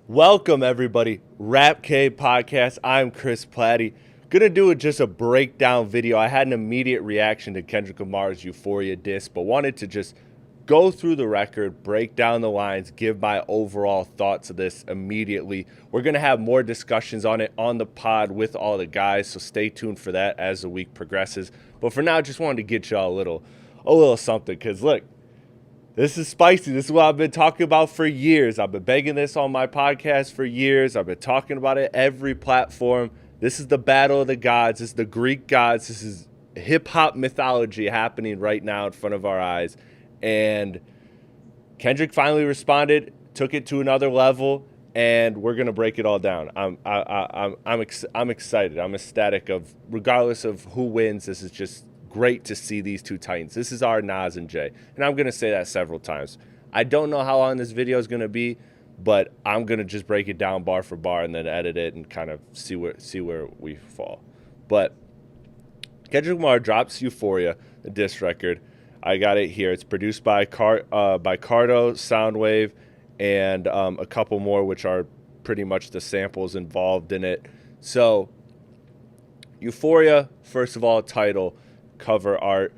Welcome everybody, Rap K Podcast. I'm Chris Platte. Gonna do just a breakdown video. I had an immediate reaction to Kendrick Lamar's Euphoria diss, but wanted to just go through the record, break down the lines, give my overall thoughts of this immediately. We're gonna have more discussions on it on the pod with all the guys, so stay tuned for that as the week progresses. But for now, just wanted to get y'all a little something, cause look, this is spicy. This is what I've been talking about for years. I've been begging this on my podcast for years. I've been talking about it every platform. This is the battle of the gods. This is the Greek gods. This is hip-hop mythology happening right now in front of our eyes. And Kendrick finally responded, took it to another level, and we're gonna break it all down. I'm excited. I'm ecstatic of regardless of who wins. This is just great to see these two titans. This is our Nas and Jay, and I'm gonna say that several times. I don't know how long this video is gonna be, but I'm gonna just break it down bar for bar and then edit it and kind of see where we fall. But Kendrick Lamar drops Euphoria, the diss record. I got it here. It's produced by Cardo, Soundwave, and a couple more, which are pretty much the samples involved in it. So, Euphoria, first of all, title, cover art,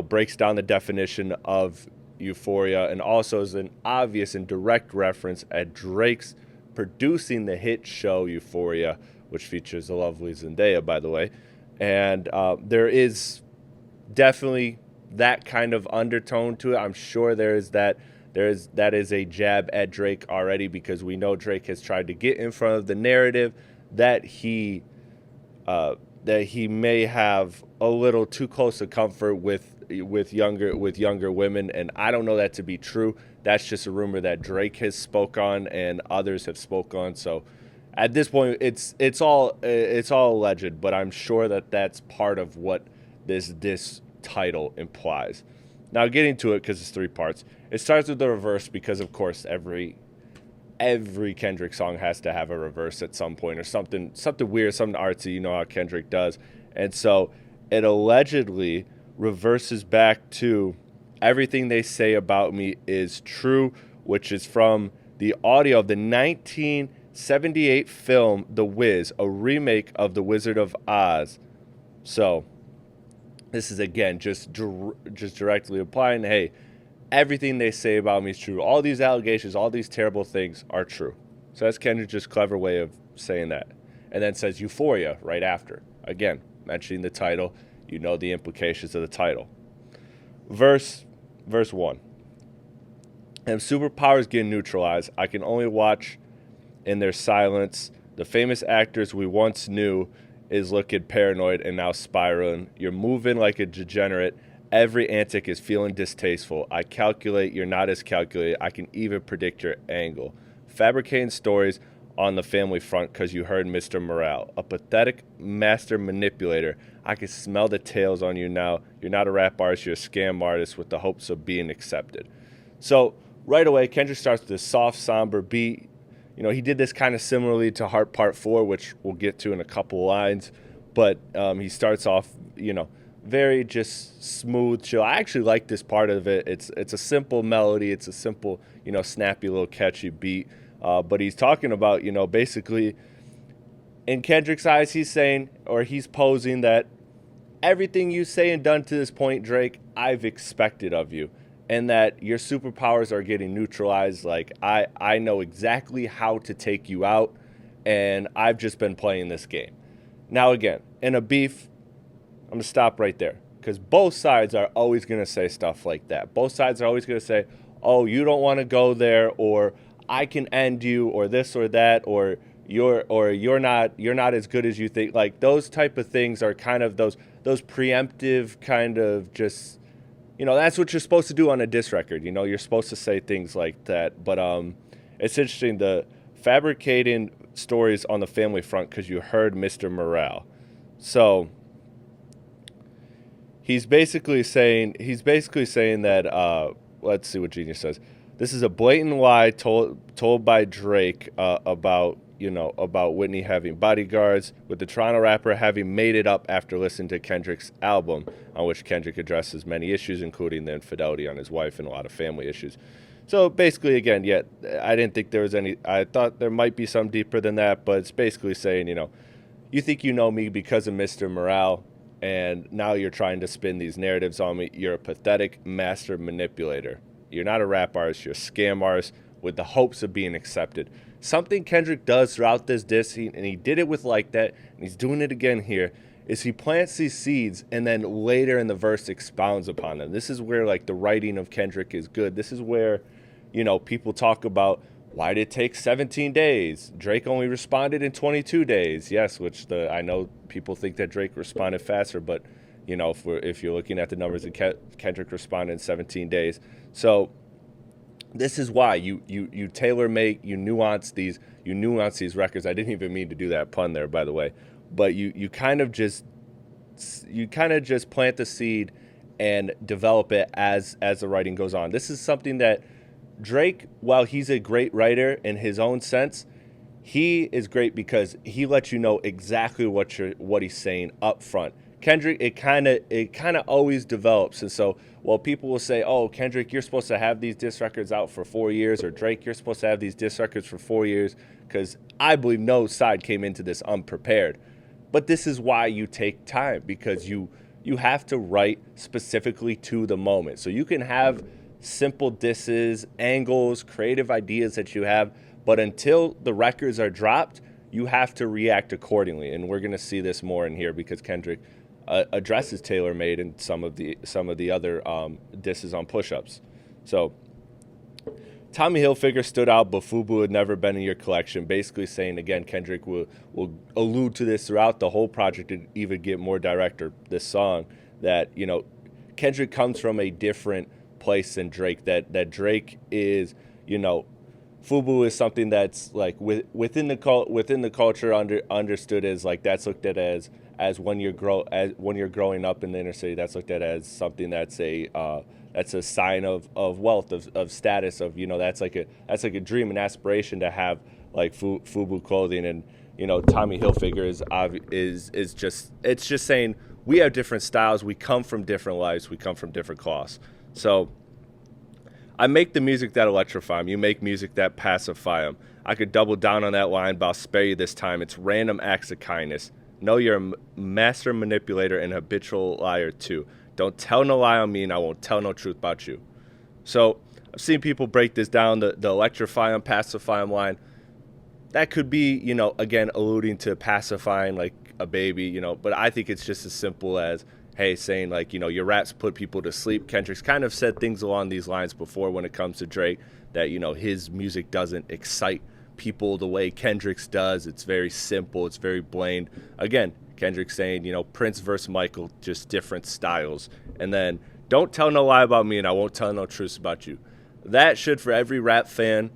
breaks down the definition of Euphoria and also is an obvious and direct reference at Drake's producing the hit show Euphoria, which features the lovely Zendaya, by the way. And there is definitely that kind of undertone to it. I'm sure that is a jab at Drake already, because we know Drake has tried to get in front of the narrative that he may have a little too close a comfort with younger women, and I don't know that to be true. That's just a rumor that Drake has spoke on and others have spoke on. So at this point, it's all alleged, but I'm sure that that's part of what this title implies. Now, getting to it, because it's three parts. It starts with the reverse because, of course, every Kendrick song has to have a reverse at some point, or something weird, something artsy. You know how Kendrick does. And so it allegedly reverses back to "Everything They Say About Me Is True," which is from the audio of the 1978 film The Wiz, a remake of The Wizard of Oz. So this is, again, just directly implying, hey, everything they say about me is true. All these allegations, all these terrible things are true. So that's Kendrick's just clever way of saying that. And then says Euphoria right after. Again, mentioning the title, you know the implications of the title. Verse 1. And superpowers get neutralized. I can only watch in their silence. The famous actors we once knew is looking paranoid and now spiraling. You're moving like a degenerate. Every antic is feeling distasteful. I calculate you're not as calculated. I can even predict your angle. Fabricating stories on the family front because you heard Mr. Morale. A pathetic master manipulator. I can smell the tails on you now. You're not a rap artist. You're a scam artist with the hopes of being accepted. So right away, Kendrick starts with this soft, somber beat. He did this kind of similarly to Heart Part 4, which we'll get to in a couple lines. But he starts off, very just smooth, chill. I actually like this part of it. It's a simple melody. It's a simple, snappy little catchy beat. But he's talking about, basically, in Kendrick's eyes, he's saying, or he's posing that everything you say and done to this point, Drake, I've expected of you. And that your superpowers are getting neutralized. Like, I know exactly how to take you out, and I've just been playing this game. Now, again, in a beef, I'm going to stop right there, because both sides are always going to say stuff like that. Both sides are always going to say, oh, you don't want to go there, or I can end you, or this or that, or you're not as good as you think. Like, those type of things are kind of those preemptive kind of just, that's what you're supposed to do on a diss record. You're supposed to say things like that. But it's interesting, the fabricating stories on the family front because you heard Mr. Morale. So he's basically saying that let's see what Genius says. This is a blatant lie told by Drake about Whitney having bodyguards, with the Toronto rapper having made it up after listening to Kendrick's album, on which Kendrick addresses many issues, including the infidelity on his wife and a lot of family issues. So basically, again, yeah, I didn't think there was any. I thought there might be some deeper than that, but it's basically saying, you think you know me because of Mr. Morale, and now you're trying to spin these narratives on me. You're a pathetic master manipulator. You're not a rap artist. You're a scam artist with the hopes of being accepted. Something Kendrick does throughout this diss, and he did it with Like That, and he's doing it again here, is he plants these seeds and then later in the verse expounds upon them. This is where like the writing of Kendrick is good. This is where, people talk about why did it take 17 days? Drake only responded in 22 days. Yes, which I know people think that Drake responded faster, but if you're looking at the numbers, Kendrick responded in 17 days. So this is why you tailor make, you nuance these records. I didn't even mean to do that pun there, by the way, but you kind of just plant the seed and develop it as the writing goes on. This is something that Drake, while he's a great writer in his own sense, he is great because he lets you know exactly what he's saying up front. Kendrick, it kind of always develops, and so while people will say, "Oh, Kendrick, you're supposed to have these diss records out for 4 years," or Drake, you're supposed to have these diss records for 4 years, because I believe no side came into this unprepared. But this is why you take time, because you have to write specifically to the moment. So you can have simple disses, angles, creative ideas that you have, but until the records are dropped, you have to react accordingly. And we're going to see this more in here because Kendrick addresses Taylor Made in some of the other disses on Push-Ups. So Tommy Hilfiger stood out, but FUBU had never been in your collection. Basically saying, again, Kendrick will allude to this throughout the whole project and even get more direct, or this song, that, Kendrick comes from a different place than Drake. That Drake is, FUBU is something that's like within the culture understood as like, that's looked at as when you're growing up in the inner city, that's looked at as something that's a sign of wealth, of status, of that's like a dream and aspiration to have like FUBU clothing. And Tommy Hilfiger is just saying we have different styles, we come from different lives, we come from different cloths. So I make the music that electrify them. You make music that pacify them. I could double down on that line, but I'll spare you this time. It's random acts of kindness. No, you're a master manipulator and habitual liar too. Don't tell no lie on me, and I won't tell no truth about you. So I've seen people break this down, the electrify them, pacify them line. That could be, again, alluding to pacifying like a baby, but I think it's just as simple as, hey, saying like, your raps put people to sleep. Kendrick's kind of said things along these lines before when it comes to Drake, that, his music doesn't excite people the way Kendrick's does. It's very simple. It's very bland. Again, Kendrick's saying, Prince versus Michael, just different styles. And then, don't tell no lie about me and I won't tell no truths about you. That should, for every rap fan,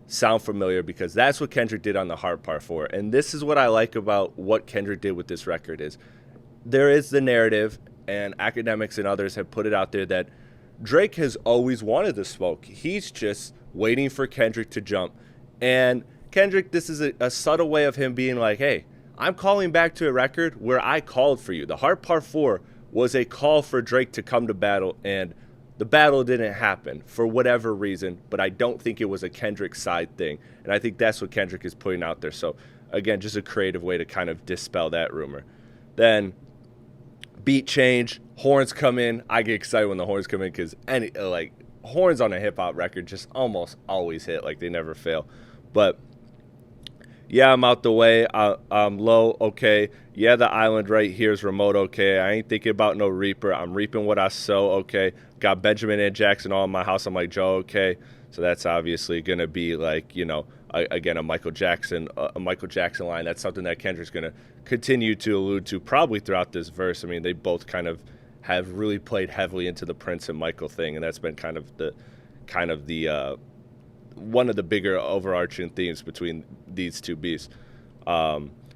sound familiar, because that's what Kendrick did on the Hard Part 4. And this is what I like about what Kendrick did with this record is, there is the narrative, and academics and others have put it out there, that Drake has always wanted the smoke. He's just waiting for Kendrick to jump. And Kendrick, this is a subtle way of him being like, hey, I'm calling back to a record where I called for you. The Hard Part 4 was a call for Drake to come to battle, and the battle didn't happen for whatever reason, but I don't think it was a Kendrick side thing. And I think that's what Kendrick is putting out there. So, again, just a creative way to kind of dispel that rumor. Then beat change, horns come in. I get excited when the horns come in because horns on a hip hop record just almost always hit, like they never fail. But yeah, I'm out the way. I'm low. Okay. Yeah, the island right here is remote. Okay. I ain't thinking about no reaper. I'm reaping what I sow. Okay. Got Benjamin and Jackson all in my house. I'm like, Joe. Okay. So that's obviously gonna be like, again, a Michael Jackson line. That's something that Kendrick's gonna continue to allude to probably throughout this verse. I mean, they both kind of have really played heavily into the Prince and Michael thing, and that's been kind of the one of the bigger overarching themes between these two beasts.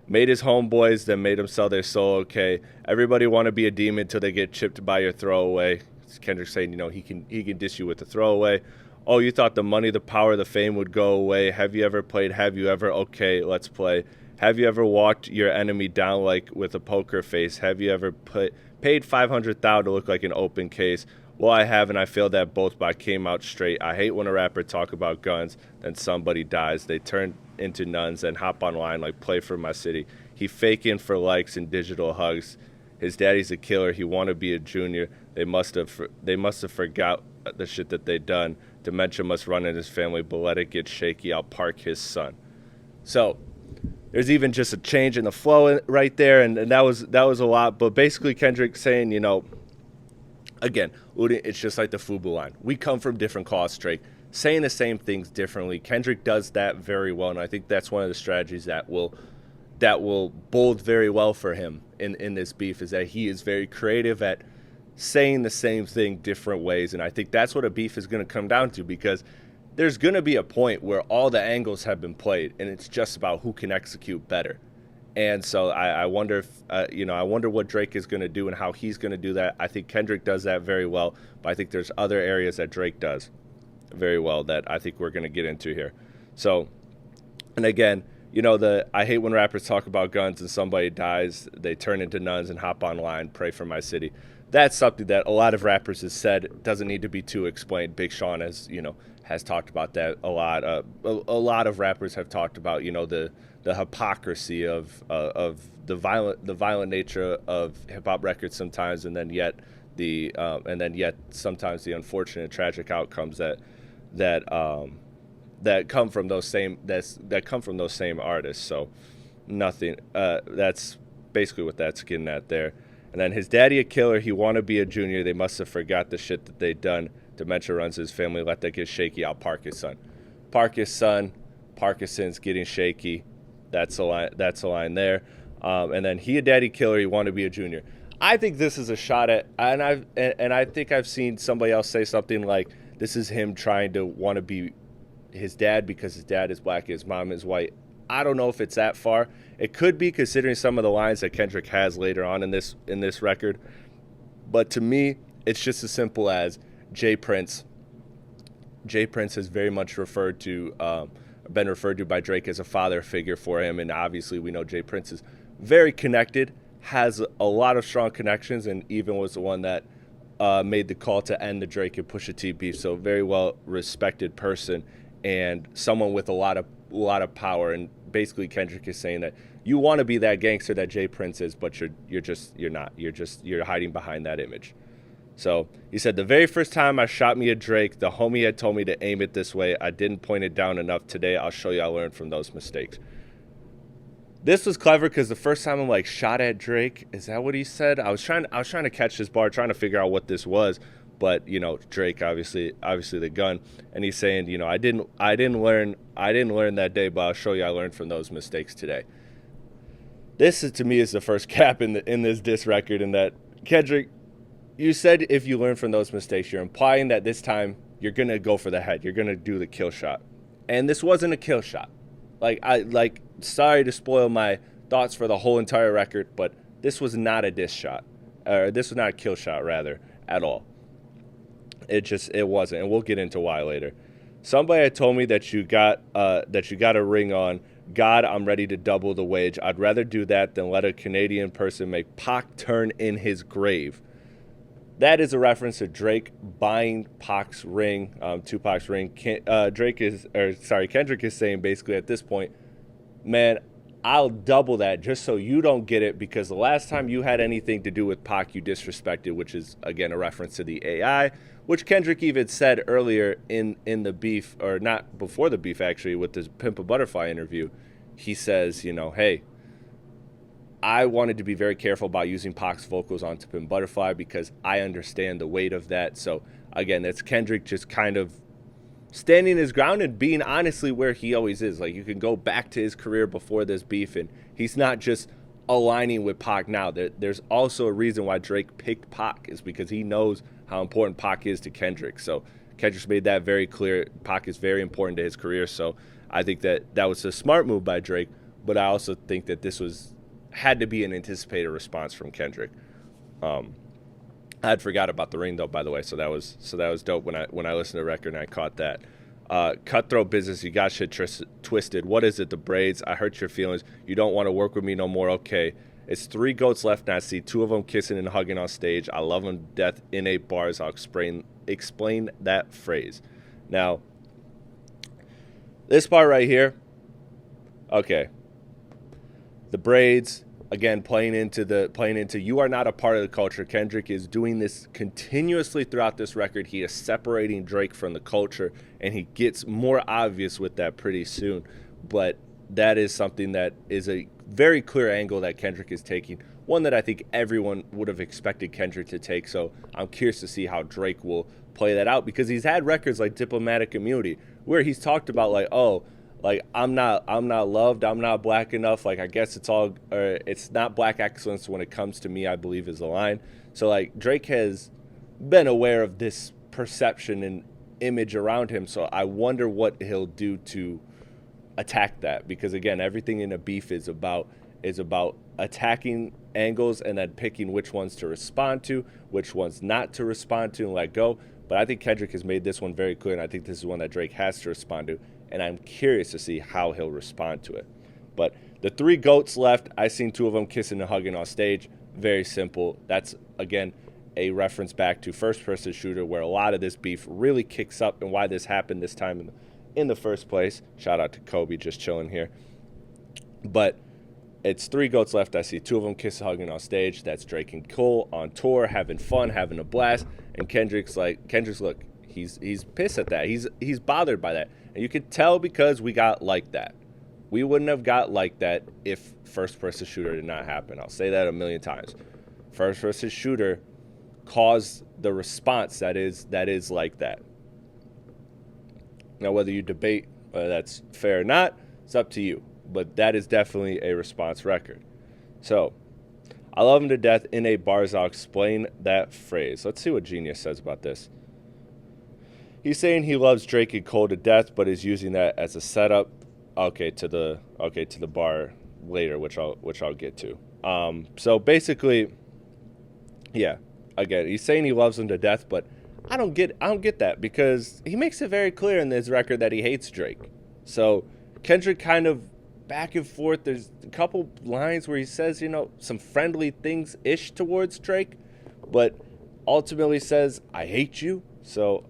Made his homeboys, then made them sell their soul. Okay, everybody want to be a demon till they get chipped by your throwaway. Kendrick saying, he can diss you with a throwaway. Oh, you thought the money, the power, the fame would go away. Have you ever played? Have you ever? Okay, let's play. Have you ever walked your enemy down like with a poker face? Have you ever paid $500,000 to look like an open case? Well, I have, and I feel that both, but I came out straight. I hate when a rapper talk about guns, then somebody dies. They turn into nuns and hop online like play for my city. He faking for likes and digital hugs. His daddy's a killer. He want to be a junior. They must have forgot the shit that they done. Dementia must run in his family, but let it get shaky. I'll park his son. So there's even just a change in the flow right there, and that was a lot. But basically, Kendrick saying, again, it's just like the FUBU line. We come from different cloths, Drake. Saying the same things differently. Kendrick does that very well, and I think that's one of the strategies that will bode very well for him in this beef, is that he is very creative at saying the same thing different ways. And I think that's what a beef is going to come down to, because there's going to be a point where all the angles have been played, and it's just about who can execute better. And so I wonder if, I wonder what Drake is going to do and how he's going to do that. I think Kendrick does that very well, but I think there's other areas that Drake does very well that I think we're going to get into here. So, and again, I hate when rappers talk about guns and somebody dies, they turn into nuns and hop online, pray for my city. That's something that a lot of rappers have said, doesn't need to be too explained. Big Sean has talked about that a lot. A lot of rappers have talked about, the hypocrisy of the violent nature of hip hop records sometimes, and then yet sometimes the unfortunate tragic outcomes that come from those same artists. So nothing. That's basically what that's getting at there. And then his daddy a killer. He want to be a junior. They must have forgot the shit that they done. Dementia runs his family. Let that get shaky. I'll park his son. Park his son. Parkinson's getting shaky. That's a line there. And then he a daddy killer. He want to be a junior. I think this is a shot at, and I think I've seen somebody else say something like, this is him trying to want to be his dad because his dad is black, his mom is white. I don't know if it's that far. It could be, considering some of the lines that Kendrick has later on in this record. But to me, it's just as simple as Jay Prince. Jay Prince has very much been referred to by Drake as a father figure for him, and obviously we know Jay Prince is very connected, has a lot of strong connections, and even was the one that made the call to end the Drake and Pusha T beef. So very well respected person and someone with a lot of power. And basically Kendrick is saying that you want to be that gangster that Jay Prince is, but you're not. You're hiding behind that image. So he said, the very first time I shot me a Drake, the homie had told me to aim it this way. I didn't point it down enough. Today I'll show you I learned from those mistakes. This was clever because the first time I'm like, shot at Drake, is that what he said? I was trying to catch this bar, trying to figure out what this was, but Drake obviously the gun, and he's saying, I didn't learn that day, but I'll show you I learned from those mistakes today. This to me is the first cap in this diss record, in that Kendrick, you said if you learn from those mistakes, you're implying that this time you're gonna go for the head, you're gonna do the kill shot, and this wasn't a kill shot. Sorry to spoil my thoughts for the whole entire record, but this was not a diss shot, or this was not a kill shot, rather, at all. It wasn't, and we'll get into why later. Somebody had told me that you got a ring on. God, I'm ready to double the wage. I'd rather do that than let a Canadian person make Pac turn in his grave. That is a reference to Drake buying Pac's ring, Tupac's ring. Kendrick is saying basically at this point, man, I'll double that just so you don't get it, because the last time you had anything to do with Pac, you disrespected, which is, again, a reference to the AI, which Kendrick even said earlier in the beef, or not before the beef, actually, with this Pimp a Butterfly interview. He says, hey, I wanted to be very careful about using Pac's vocals on Pimp a Butterfly because I understand the weight of that. So, again, that's Kendrick just kind of standing his ground and being honestly where he always is. Like, you can go back to his career before this beef, and he's not just aligning with Pac now. There's also a reason why Drake picked Pac, is because he knows how important Pac is to Kendrick. So Kendrick's made that very clear. Pac is very important to his career. So I think that was a smart move by Drake, but I also think that this had to be an anticipated response from Kendrick. I had forgot about the ring, though, by the way, so that was dope when I listened to the record and I caught that. Cutthroat business, you got shit twisted. What is it, the braids? I hurt your feelings. You don't want to work with me no more, okay. It's three GOATs left, and I see two of them kissing and hugging on stage. I love them to death in 8 bars. I'll explain that phrase. Now, this part right here, okay. The braids, again, playing into you are not a part of the culture. Kendrick is doing this continuously throughout this record. He is separating Drake from the culture, and he gets more obvious with that pretty soon. But that is something that is a very clear angle that Kendrick is taking, one that I think everyone would have expected Kendrick to take. So I'm curious to see how Drake will play that out, because he's had records like Diplomatic Immunity where he's talked about like, oh, like I'm not loved, I'm not black enough, like I guess it's not black excellence when it comes to me, I believe is the line. So like Drake has been aware of this perception and image around him, so I wonder what he'll do to attack that, because again, everything in a beef is about attacking angles and then picking which ones to respond to, which ones not to respond to and let go. But I think Kendrick has made this one very clear, and I think this is one that Drake has to respond to, and I'm curious to see how he'll respond to it. But the three GOATs left, I seen two of them kissing and hugging on stage. Very simple. That's, again, a reference back to First Person Shooter, where a lot of this beef really kicks up and why this happened this time in the first place. Shout out to Kobe, just chilling here. But it's three GOATs left. I see two of them kissing, hugging on stage. That's Drake and Cole on tour, having fun, having a blast. And Kendrick's look, he's pissed at that. He's bothered by that. And you could tell because we got like that. We wouldn't have got like that if First Person Shooter did not happen. I'll say that a million times. First Person Shooter caused the response that is like that. Now, whether you debate whether that's fair or not, it's up to you. But that is definitely a response record. So, I love him to death in 8 bars. I'll explain that phrase. Let's see what Genius says about this. He's saying he loves Drake and Cole to death, but is using that as a setup. To the bar later, which I'll get to. So basically, yeah. Again, he's saying he loves them to death, but I don't get that, because he makes it very clear in this record that he hates Drake. So Kendrick kind of back and forth. There's a couple lines where he says, some friendly things-ish towards Drake, but ultimately says, I hate you. So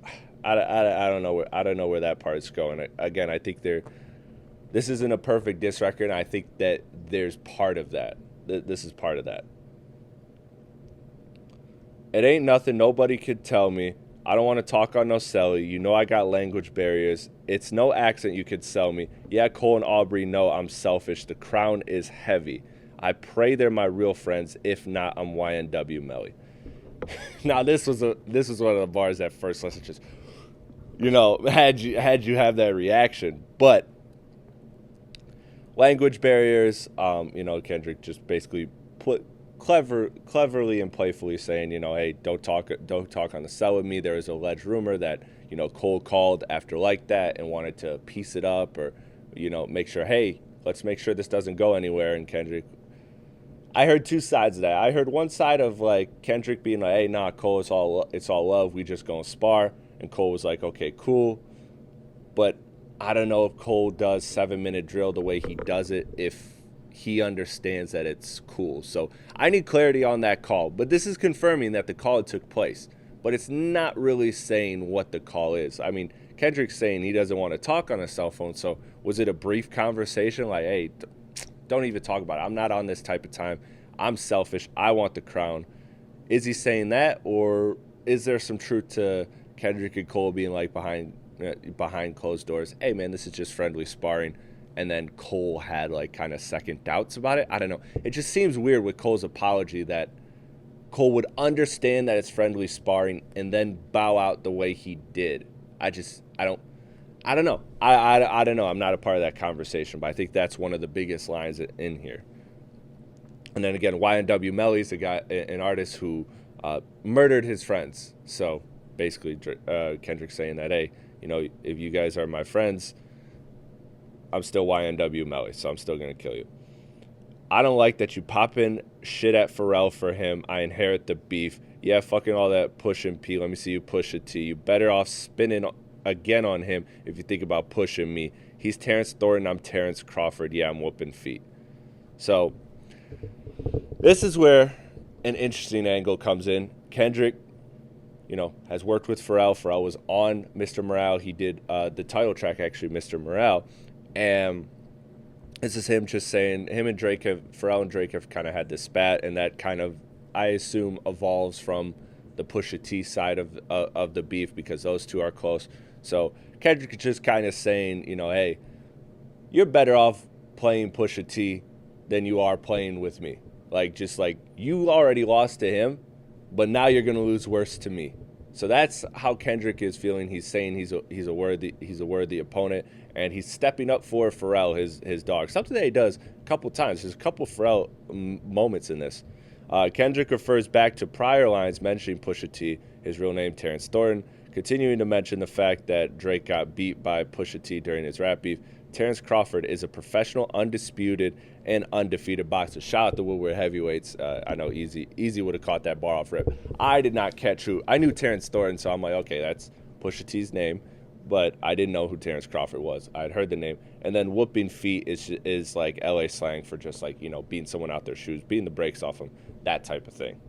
I don't know where that part's going. Again, I think this isn't a perfect diss record, and I think that there's part of that. This is part of that. It ain't nothing nobody could tell me. I don't want to talk on no celly. You know I got language barriers. It's no accent you could sell me. Yeah, Cole and Aubrey know I'm selfish. The crown is heavy. I pray they're my real friends. If not, I'm YNW Melly. Now this was one of the bars that first listen just, had you have that reaction. But language barriers, Kendrick just basically cleverly and playfully saying, hey, don't talk on the cell with me. There is an alleged rumor that, Cole called after like that and wanted to piece it up or, make sure, hey, let's make sure this doesn't go anywhere. And Kendrick, I heard two sides of that. I heard one side of like Kendrick being like, hey, nah, Cole, it's all love. We just gonna spar. And Cole was like, okay, cool. But I don't know if Cole does 7-minute drill the way he does it, if he understands that it's cool. So I need clarity on that call. But this is confirming that the call took place. But it's not really saying what the call is. I mean, Kendrick's saying he doesn't want to talk on a cell phone. So was it a brief conversation like, hey, don't even talk about it. I'm not on this type of time. I'm selfish. I want the crown. Is he saying that? Or is there some truth to Kendrick and Cole being like behind closed doors, hey, man, this is just friendly sparring? And then Cole had like kind of second doubts about it. I don't know. It just seems weird with Cole's apology that Cole would understand that it's friendly sparring and then bow out the way he did. I don't know. I don't know. I'm not a part of that conversation, but I think that's one of the biggest lines in here. And then again, YNW Melly's an artist who murdered his friends. So basically, Kendrick saying that, hey, if you guys are my friends, I'm still YNW Melly, so I'm still going to kill you. I don't like that you popping shit at Pharrell for him. I inherit the beef. Yeah, fucking all that pushing P. Let me see you push it to you. Better off spinning again on him if you think about pushing me. He's Terrence Thornton. I'm Terrence Crawford. Yeah, I'm whooping feet. So This is where an interesting angle comes in. Kendrick, has worked with Pharrell. Pharrell was on Mr. Morale. He did the title track, actually, Mr. Morale. And this is him just saying, Pharrell and Drake have kind of had this spat, and that kind of, I assume, evolves from the Pusha T side of the beef, because those two are close. So Kendrick is just kind of saying, hey, you're better off playing Pusha T than you are playing with me. Just like you already lost to him, but now you're going to lose worse to me. So that's how Kendrick is feeling. He's saying he's a worthy opponent, and he's stepping up for Pharrell, his dog. Something that he does a couple times. There's a couple Pharrell moments in this. Kendrick refers back to prior lines mentioning Pusha T, his real name Terrence Thornton, continuing to mention the fact that Drake got beat by Pusha T during his rap beef. Terrence Crawford is a professional, undisputed, and undefeated boxer. Shout out to Woodward Heavyweights. I know Easy would have caught that bar off rip. I did not catch who. I knew Terrence Thornton, so I'm like, okay, that's Pusha T's name, but I didn't know who Terrence Crawford was. I'd heard the name. And then whooping feet is like LA slang for just like, beating someone out their shoes, beating the brakes off them, that type of thing.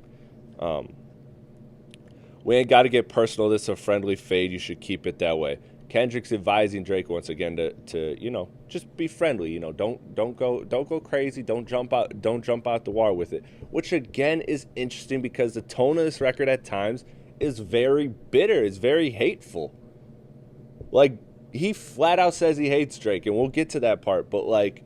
We ain't got to get personal. This is a friendly fade. You should keep it that way. Kendrick's advising Drake once again to just be friendly. Don't go crazy. Don't jump out the wall with it. Which again is interesting, because the tone of this record at times is very bitter. It's very hateful. Like, he flat out says he hates Drake, and we'll get to that part. But like,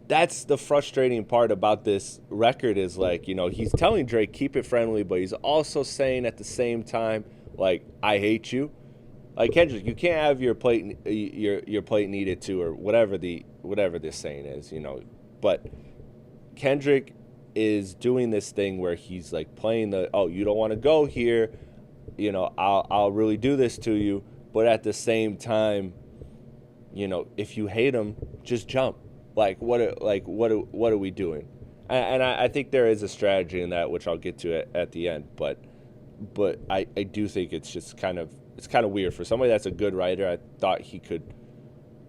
that's the frustrating part about this record is like, he's telling Drake keep it friendly, but he's also saying at the same time, like, I hate you. Like, Kendrick, you can't have your plate needed to, or whatever this saying is, But Kendrick is doing this thing where he's like playing you don't want to go here, I'll really do this to you, but at the same time, if you hate him, just jump. What are we doing? And I think there is a strategy in that, which I'll get to at the end, but I do think it's just kind of weird for somebody that's a good writer. I thought he could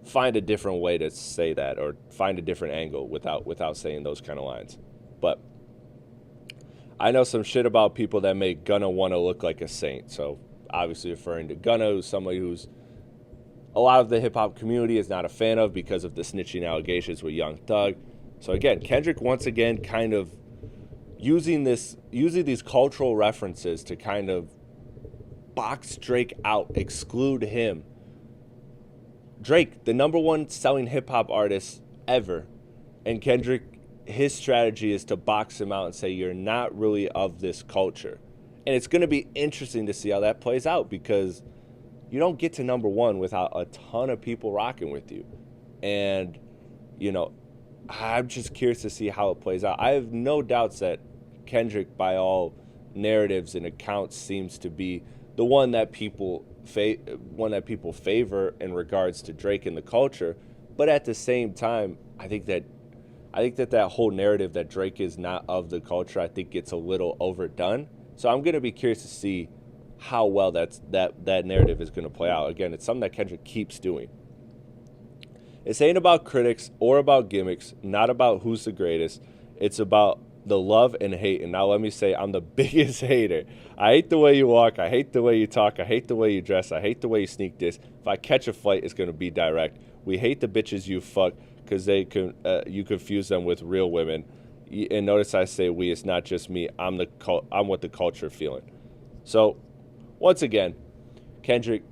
find a different way to say that, or find a different angle without saying those kind of lines. But I know some shit about people that make Gunna want to look like a saint. So obviously referring to Gunna, who's somebody who's a lot of the hip-hop community is not a fan of because of the snitching allegations with Young Thug. So again, Kendrick once again kind of using these cultural references to kind of box Drake out, exclude him. Drake, the number one selling hip-hop artist ever, and Kendrick, his strategy is to box him out and say you're not really of this culture. And it's going to be interesting to see how that plays out, because you don't get to number one without a ton of people rocking with you. And, I'm just curious to see how it plays out. I have no doubts that Kendrick, by all narratives and accounts, seems to be the one that people favor in regards to Drake and the culture. But at the same time, I think that whole narrative that Drake is not of the culture, I think gets a little overdone. So I'm going to be curious to see how well that narrative is going to play out. Again, it's something that Kendrick keeps doing. This ain't about critics or about gimmicks, not about who's the greatest. It's about the love and hate. And now let me say, I'm the biggest hater. I hate the way you walk. I hate the way you talk. I hate the way you dress. I hate the way you sneak this. If I catch a fight, it's going to be direct. We hate the bitches you fuck because you confuse them with real women. And notice I say we. It's not just me. I'm what the culture feeling. So once again, Kendrick,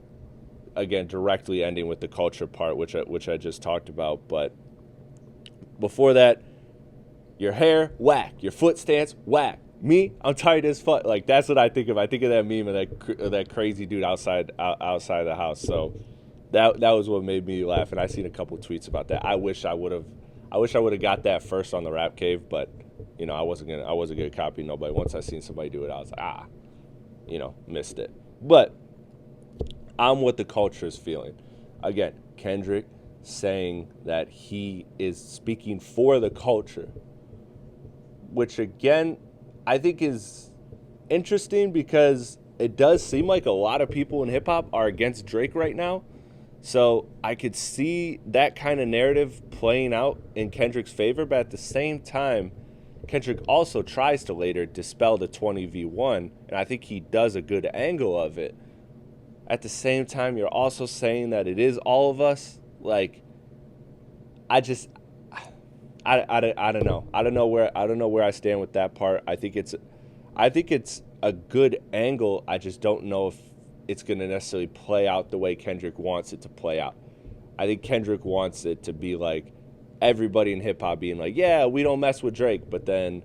again, directly ending with the culture part, which I just talked about. But before that, your hair, whack. Your foot stance, whack. Me, I'm tight as fuck. Like, that's what I think of. I think of that meme of that crazy dude outside the house. So that was what made me laugh. And I seen a couple tweets about that. I wish I would have got that first on the Rap Cave, but I wasn't gonna copy nobody. Once I seen somebody do it, I was like, missed it. But I'm what the culture is feeling. Again, Kendrick saying that he is speaking for the culture, which again, I think is interesting because it does seem like a lot of people in hip hop are against Drake right now. So I could see that kind of narrative playing out in Kendrick's favor, but at the same time, Kendrick also tries to later dispel the 20v1, and I think he does a good angle of it. At the same time, you're also saying that it is all of us. Like, I just, I don't know. I don't know where I stand with that part. I think it's a good angle. I just don't know if it's going to necessarily play out the way Kendrick wants it to play out. I think Kendrick wants it to be like everybody in hip hop being like, yeah, we don't mess with Drake, but then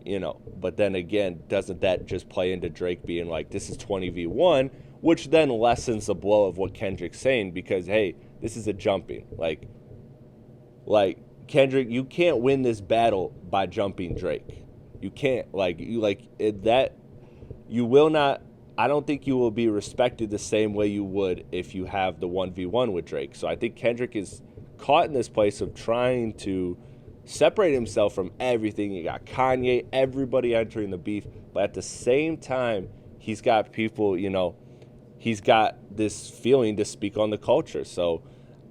again, doesn't that just play into Drake being like, this is 20v1, which then lessens the blow of what Kendrick's saying, because hey, this is a jumping. Like Kendrick, you can't win this battle by jumping Drake. You can't. You will not. I don't think you will be respected the same way you would if you have the 1v1 with Drake. So I think Kendrick is caught in this place of trying to separate himself from everything. You got Kanye, everybody entering the beef, but at the same time, he's got people, he's got this feeling to speak on the culture. So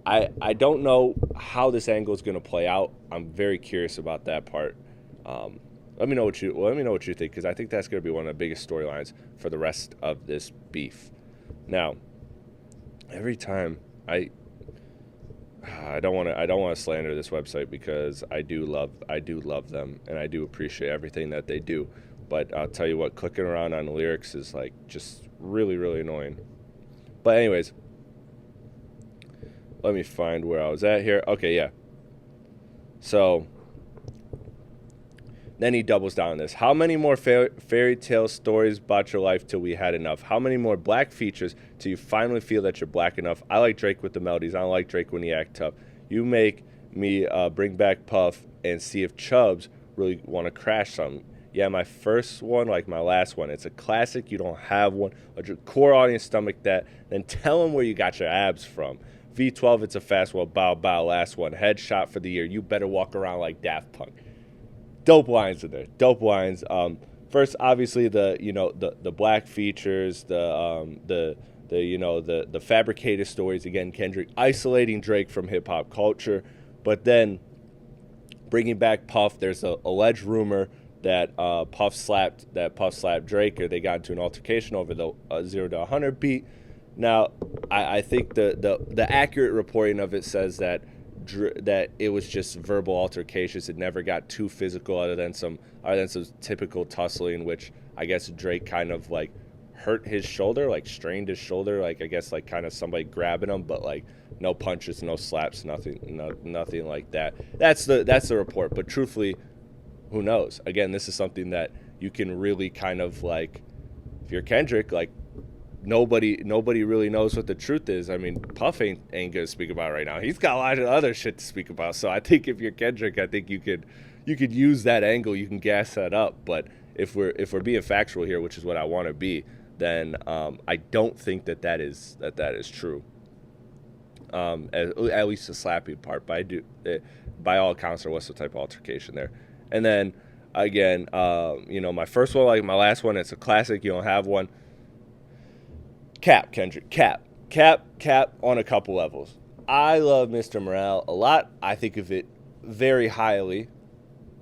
I don't know how this angle is going to play out. I'm very curious about that part. Let me know what you think, because I think that's going to be one of the biggest storylines for the rest of this beef. Now, every time I don't want to slander this website, because I do love them, and I do appreciate everything that they do. But I'll tell you what, clicking around on the lyrics is like just really, really annoying. But anyways, let me find where I was at here. Okay, yeah. So then he doubles down on this. How many more fairy tale stories about your life till we had enough? How many more black features till you finally feel that you're black enough? I like Drake with the melodies. I don't like Drake when he act tough. You make me bring back Puff and see if Chubbs really want to crash something. Yeah, my first one, like my last one, it's a classic. You don't have one. Let your core audience stomach that. Then tell them where you got your abs from. V12, it's a fast one. Bow, bow, last one. Headshot for the year. You better walk around like Daft Punk. Dope lines in there. Dope lines. First, obviously the black features, the fabricated stories. Again, Kendrick isolating Drake from hip hop culture, but then bringing back Puff. There's a alleged rumor that Puff slapped Drake, or they got into an altercation over the 0 to 100 beat. Now, I think the accurate reporting of it says that it was just verbal altercations. It never got too physical, other than some typical tussling, which I guess Drake kind of like hurt his shoulder, like strained his shoulder, like I guess like kind of somebody grabbing him, but like no punches, no slaps, nothing like that. That's the report. But truthfully, who knows? Again, this is something that you can really kind of like, if you're Kendrick, like nobody really knows what the truth is. I mean, Puff ain't gonna speak about it right now. He's got a lot of other shit to speak about. So I think if you're Kendrick, I think you could use that angle. You can gas that up. But if we're being factual here, which is what I want to be, then I don't think that is true. At least the slapping part. But I do, by all accounts, there was some type of altercation there. And then again, my first one, like my last one, it's a classic. You don't have one. Cap, Kendrick, cap on a couple levels. I love Mr. Morale a lot. I think of it very highly.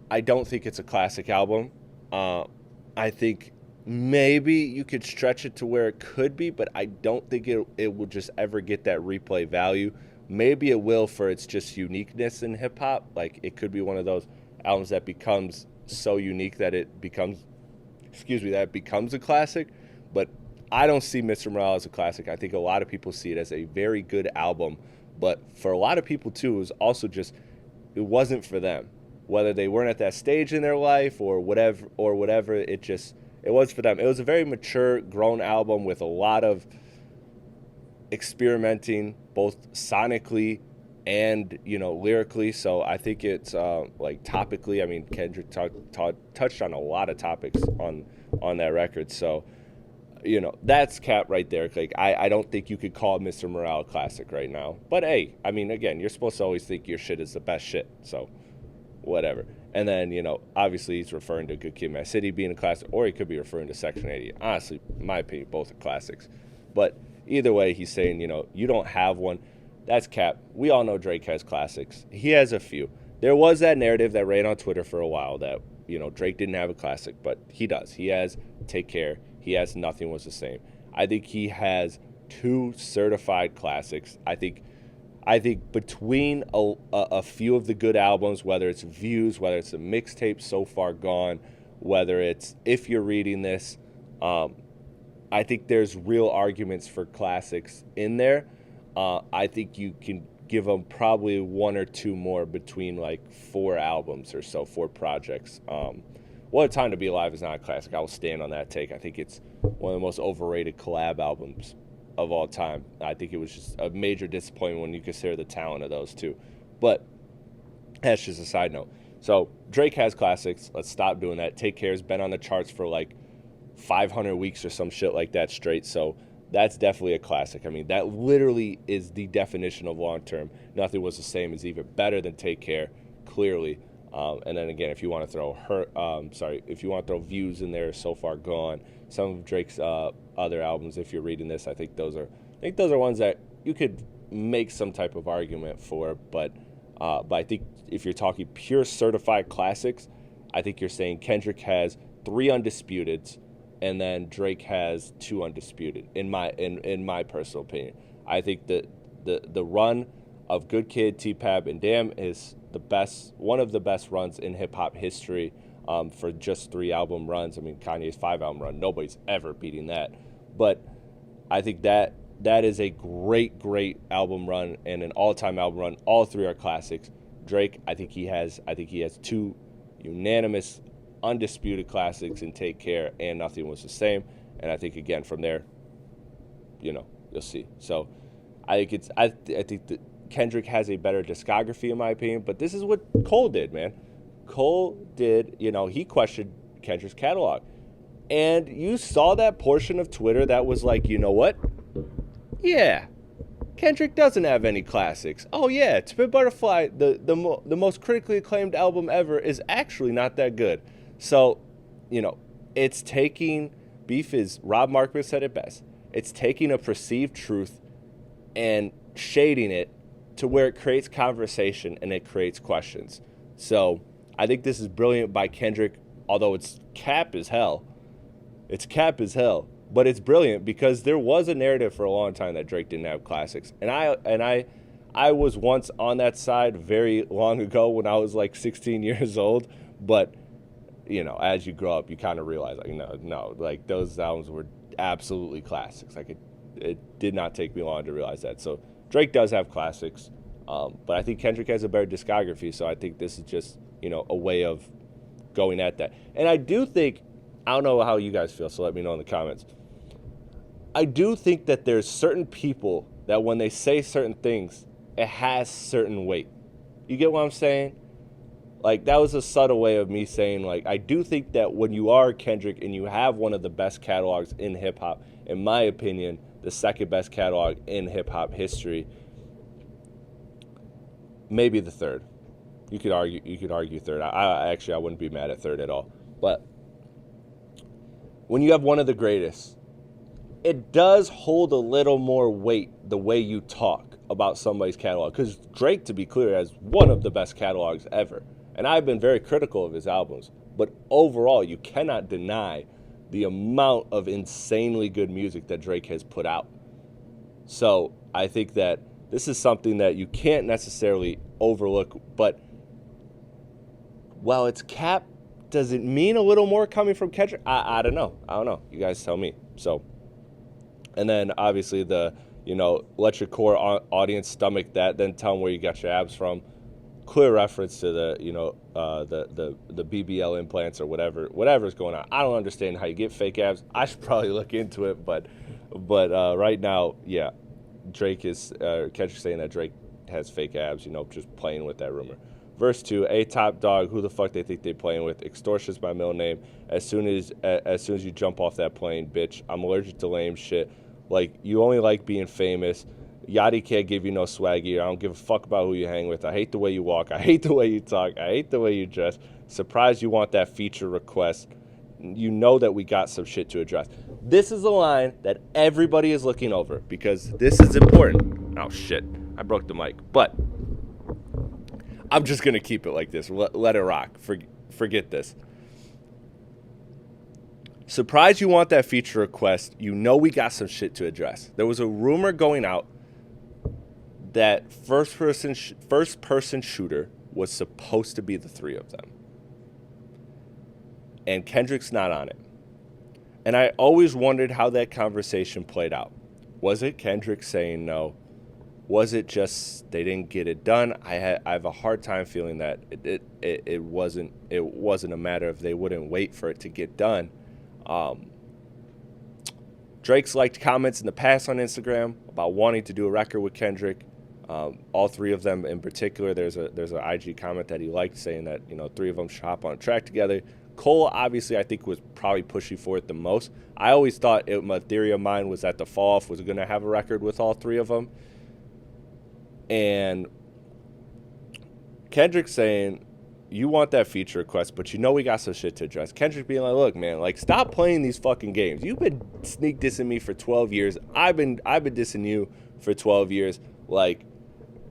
I don't think it's a classic album. I think maybe you could stretch it to where it could be, but I don't think it will just ever get that replay value. Maybe it will for its just uniqueness in hip hop. Like it could be one of those albums that becomes so unique that it becomes a classic. But I don't see Mr. Morale as a classic. I think a lot of people see it as a very good album, but for a lot of people too, it was also just, it wasn't for them. Whether they weren't at that stage in their life or whatever, it was for them. It was a very mature, grown album with a lot of experimenting, both sonically and lyrically. So I think it's like topically. I mean, Kendrick touched on a lot of topics on that record. So that's Cap right there. Like I don't think you could call Mr. Morale a classic right now. But hey, I mean, again, you're supposed to always think your shit is the best shit. So whatever. And then, obviously he's referring to Good Kid, Mad City being a classic, or he could be referring to Section 80. Honestly, in my opinion, both are classics. But either way, he's saying, you don't have one. That's Cap. We all know Drake has classics. He has a few. There was that narrative that ran on Twitter for a while that Drake didn't have a classic, but he does. He has Take Care. He has Nothing Was the Same. I think he has 2 certified classics. I think between a few of the good albums, whether it's Views, whether it's a mixtape So Far Gone, whether it's If You're Reading This, I think there's real arguments for classics in there. I think you can give them probably 1 or 2 more between like 4 albums or so, 4 projects. What a Time to Be Alive is not a classic. I will stand on that take. I think it's one of the most overrated collab albums of all time. I think it was just a major disappointment when you consider the talent of those 2. But that's just a side note. So Drake has classics. Let's stop doing that. Take Care has been on the charts for like 500 weeks or some shit like that straight. So that's definitely a classic. I mean, that literally is the definition of long term. Nothing Was the Same is even better than Take Care, clearly. And then again, if you want to throw Views in there, So Far Gone, some of Drake's other albums, If You're Reading This, I think those are ones that you could make some type of argument for. But I think if you're talking pure certified classics, I think you're saying Kendrick has 3 undisputeds, and then Drake has 2 undisputed. In my personal opinion, I think that the run of Good Kid, T-Pab, and Damn is one of the best runs in hip hop history. For just 3 album runs. I mean, Kanye's 5 album run, nobody's ever beating that. But I think that is a great album run and an all-time album run. All 3 are classics. Drake, I think he has 2 unanimous, undisputed classics in Take Care and Nothing Was the Same. And I think again from there, you'll see. So I think that Kendrick has a better discography in my opinion. But this is what Cole did, man. Cole did, he questioned Kendrick's catalog. And you saw that portion of Twitter that was like, you know what? Yeah, Kendrick doesn't have any classics. Oh yeah, To Pimp a Butterfly, the most critically acclaimed album ever, is actually not that good. So, it's taking, beef is, Rob Markman said it best, it's taking a perceived truth and shading it to where it creates conversation and it creates questions. So I think this is brilliant by Kendrick, although it's cap as hell. It's cap as hell, but it's brilliant because there was a narrative for a long time that Drake didn't have classics. And I was once on that side very long ago when I was like 16 years old, but as you grow up, you kind of realize like no, like those albums were absolutely classics. Like it did not take me long to realize that. So Drake does have classics, but I think Kendrick has a better discography, so I think this is just a way of going at that. And I do think, I don't know how you guys feel, so let me know in the comments. I do think that there's certain people that when they say certain things, it has certain weight. You get what I'm saying? Like, that was a subtle way of me saying, like, I do think that when you are Kendrick and you have one of the best catalogs in hip-hop, in my opinion, the second best catalog in hip-hop history, maybe the third. You could argue third. I wouldn't be mad at third at all. But when you have one of the greatest, it does hold a little more weight the way you talk about somebody's catalog. Because Drake, to be clear, has one of the best catalogs ever. And I've been very critical of his albums. But overall, you cannot deny the amount of insanely good music that Drake has put out. So I think that this is something that you can't necessarily overlook. But while it's cap, does it mean a little more coming from Kendrick? I don't know. You guys tell me. So, and then obviously the, let your core audience stomach that, then tell them where you got your abs from. Clear reference to the, the BBL implants or whatever's going on. I don't understand how you get fake abs. I should probably look into it, but right now, yeah, Kendrick saying that Drake has fake abs, just playing with that rumor. Verse 2, Top Dog, who the fuck they think they playing with? Extortion's my middle name. As soon as you jump off that plane, bitch, I'm allergic to lame shit. Like, you only like being famous. Yachty can't give you no swaggy. I don't give a fuck about who you hang with. I hate the way you walk. I hate the way you talk. I hate the way you dress. Surprised you want that feature request. You know that we got some shit to address. This is a line that everybody is looking over because this is important. Oh, shit. I broke the mic. But I'm just going to keep it like this. Let it rock. Forget this. Surprised you want that feature request. You know we got some shit to address. There was a rumor going out that first person shooter was supposed to be the three of them. And Kendrick's not on it. And I always wondered how that conversation played out. Was it Kendrick saying no? Was it just they didn't get it done? I have a hard time feeling that it wasn't a matter of they wouldn't wait for it to get done. Drake's liked comments in the past on Instagram about wanting to do a record with Kendrick. All three of them in particular. There's an IG comment that he liked saying that, you know, three of them should hop on a track together. Cole, obviously, I think was probably pushing for it the most. I always thought my theory of mine was that the Fall Off was going to have a record with all three of them. And Kendrick saying, you want that feature request, but you know we got some shit to address. Kendrick being like, look, man, like, stop playing these fucking games. You've been sneak dissing me for 12 years. I've been dissing you for 12 years. Like,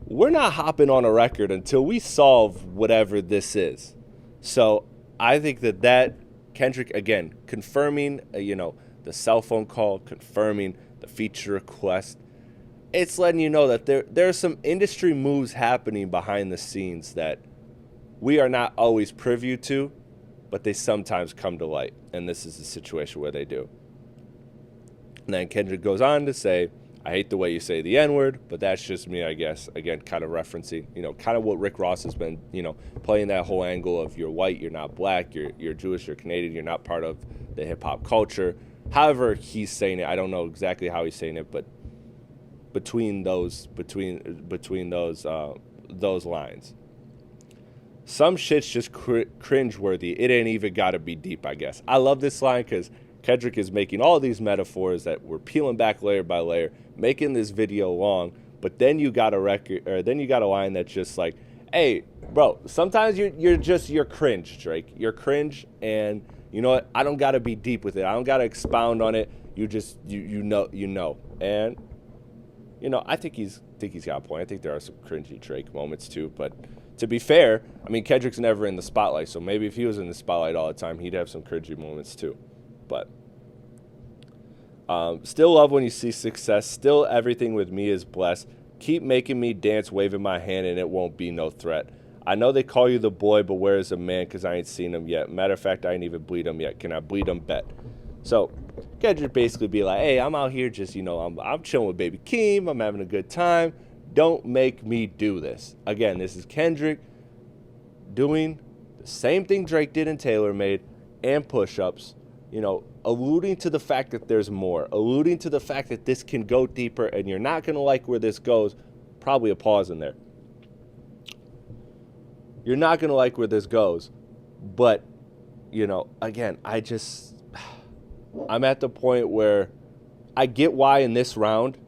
we're not hopping on a record until we solve whatever this is. So I think that Kendrick, again, confirming, the cell phone call, confirming the feature request, it's letting you know that there are some industry moves happening behind the scenes that we are not always privy to, but they sometimes come to light. And this is the situation where they do. And then Kendrick goes on to say, I hate the way you say the N-word, but that's just me, I guess. Again, kind of referencing, kind of what Rick Ross has been, playing that whole angle of you're white, you're not black, you're Jewish, you're Canadian, you're not part of the hip-hop culture. However he's saying it, I don't know exactly how he's saying it, but between those lines, some shit's just cringeworthy. It ain't even gotta be deep, I guess. I love this line because Kendrick is making all these metaphors that we're peeling back layer by layer, making this video long, but then you got a line that's just like, hey, bro, sometimes you're cringe, Drake. You're cringe, and you know what? I don't gotta be deep with it. I don't gotta expound on it. You just you know. And I think he's got a point. I think there are some cringy Drake moments too, but to be fair, I mean, Kendrick's never in the spotlight, so maybe if he was in the spotlight all the time, he'd have some cringy moments too. But still love when you see success. Still everything with me is blessed. Keep making me dance, waving my hand, and it won't be no threat. I know they call you the boy, but where is the man? Because I ain't seen him yet. Matter of fact, I ain't even bleed him yet. Can I bleed him? Bet. So Kendrick basically be like, hey, I'm out here just, I'm chilling with Baby Keem. I'm having a good time. Don't make me do this. Again, this is Kendrick doing the same thing Drake did in Taylor Made and push-ups. Alluding to the fact that there's more, alluding to the fact that this can go deeper and you're not going to like where this goes. Probably a pause in there. You're not going to like where this goes. But, again, I'm at the point where I get why in this round,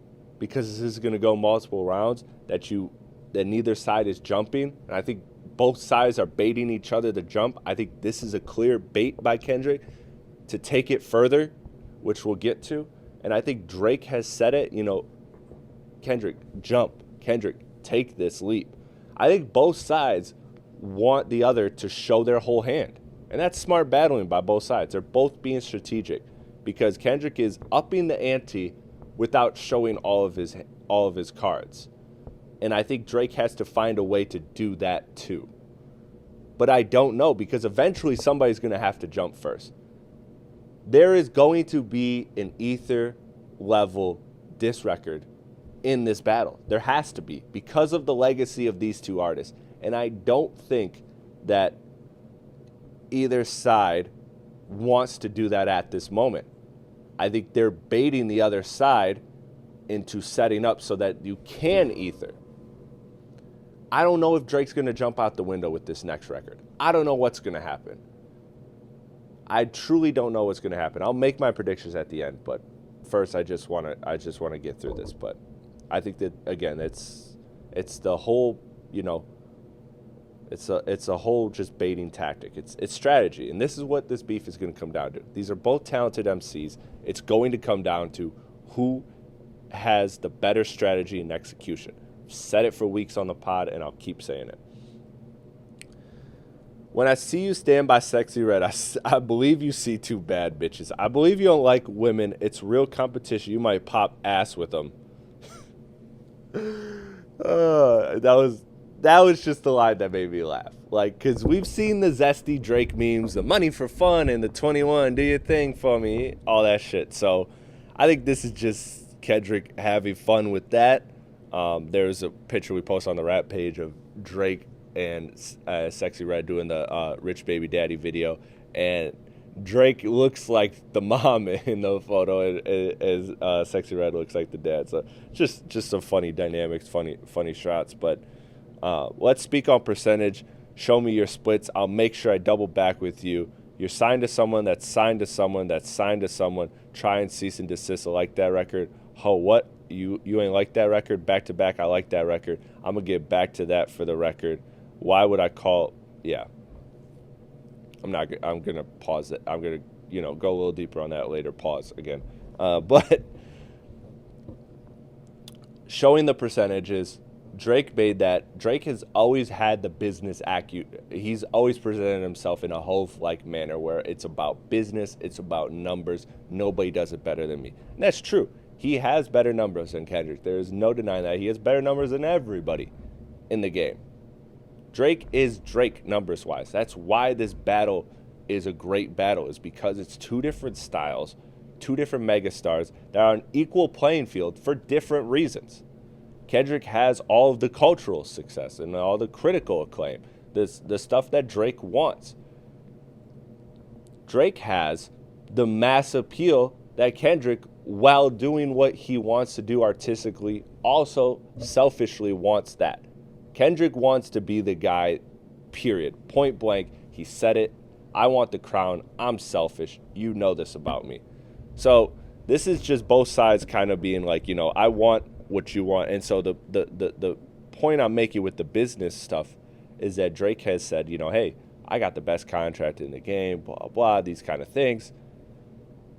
because this is going to go multiple rounds, that neither side is jumping. And I think both sides are baiting each other to jump. I think this is a clear bait by Kendrick to take it further, which we'll get to. And I think Drake has said it, Kendrick, jump. Kendrick, take this leap. I think both sides want the other to show their whole hand. And that's smart battling by both sides. They're both being strategic because Kendrick is upping the ante without showing all of his cards. And I think Drake has to find a way to do that too. But I don't know, because eventually somebody's going to have to jump first. There is going to be an ether level diss record in this battle. There has to be, because of the legacy of these two artists. And I don't think that either side wants to do that at this moment. I think they're baiting the other side into setting up so that you can ether. I don't know if Drake's going to jump out the window with this next record. I don't know what's going to happen. I truly don't know what's going to happen. I'll make my predictions at the end, but first I just want to get through this. But I think that, again, it's the whole, it's a whole just baiting tactic. It's strategy, and this is what this beef is going to come down to. These are both talented MCs. It's going to come down to who has the better strategy and execution. I've said it for weeks on the pod, and I'll keep saying it. When I see you stand by Sexy Red, I believe you see two bad bitches. I believe you don't like women. It's real competition. You might pop ass with them. That was just the line that made me laugh. Like, because we've seen the zesty Drake memes, the money for fun and the 21, do your thing for me, all that shit. So I think this is just Kendrick having fun with that. There's a picture we post on the rap page of Drake and Sexy Red doing the Rich Baby Daddy video. And Drake looks like the mom in the photo, as Sexy Red looks like the dad. So just some funny dynamics, funny shots. But let's speak on percentage. Show me your splits. I'll make sure I double back with you. You're signed to someone that's signed to someone that's signed to someone. Try and cease and desist. I like that record. Oh, what? You ain't like that record? Back to back, I like that record. I'm going to get back to that for the record. Why would I call? Yeah. I'm going to pause it. I'm going to, go a little deeper on that later. Pause again. But showing the percentages, Drake made that. Drake has always had the business acumen. He's always presented himself in a Hove-like manner where it's about business, it's about numbers. Nobody does it better than me. And that's true. He has better numbers than Kendrick. There is no denying that. He has better numbers than everybody in the game. Drake is Drake numbers-wise. That's why this battle is a great battle, is because it's two different styles, two different megastars that are on equal playing field for different reasons. Kendrick has all of the cultural success and all the critical acclaim, the stuff that Drake wants. Drake has the mass appeal that Kendrick, while doing what he wants to do artistically, also selfishly wants that. Kendrick wants to be the guy, period. Point blank, he said it. I want the crown. I'm selfish. You know this about me. So this is just both sides kind of being like, I want what you want. And so the point I'm making with the business stuff is that Drake has said, hey, I got the best contract in the game, blah, blah, these kind of things.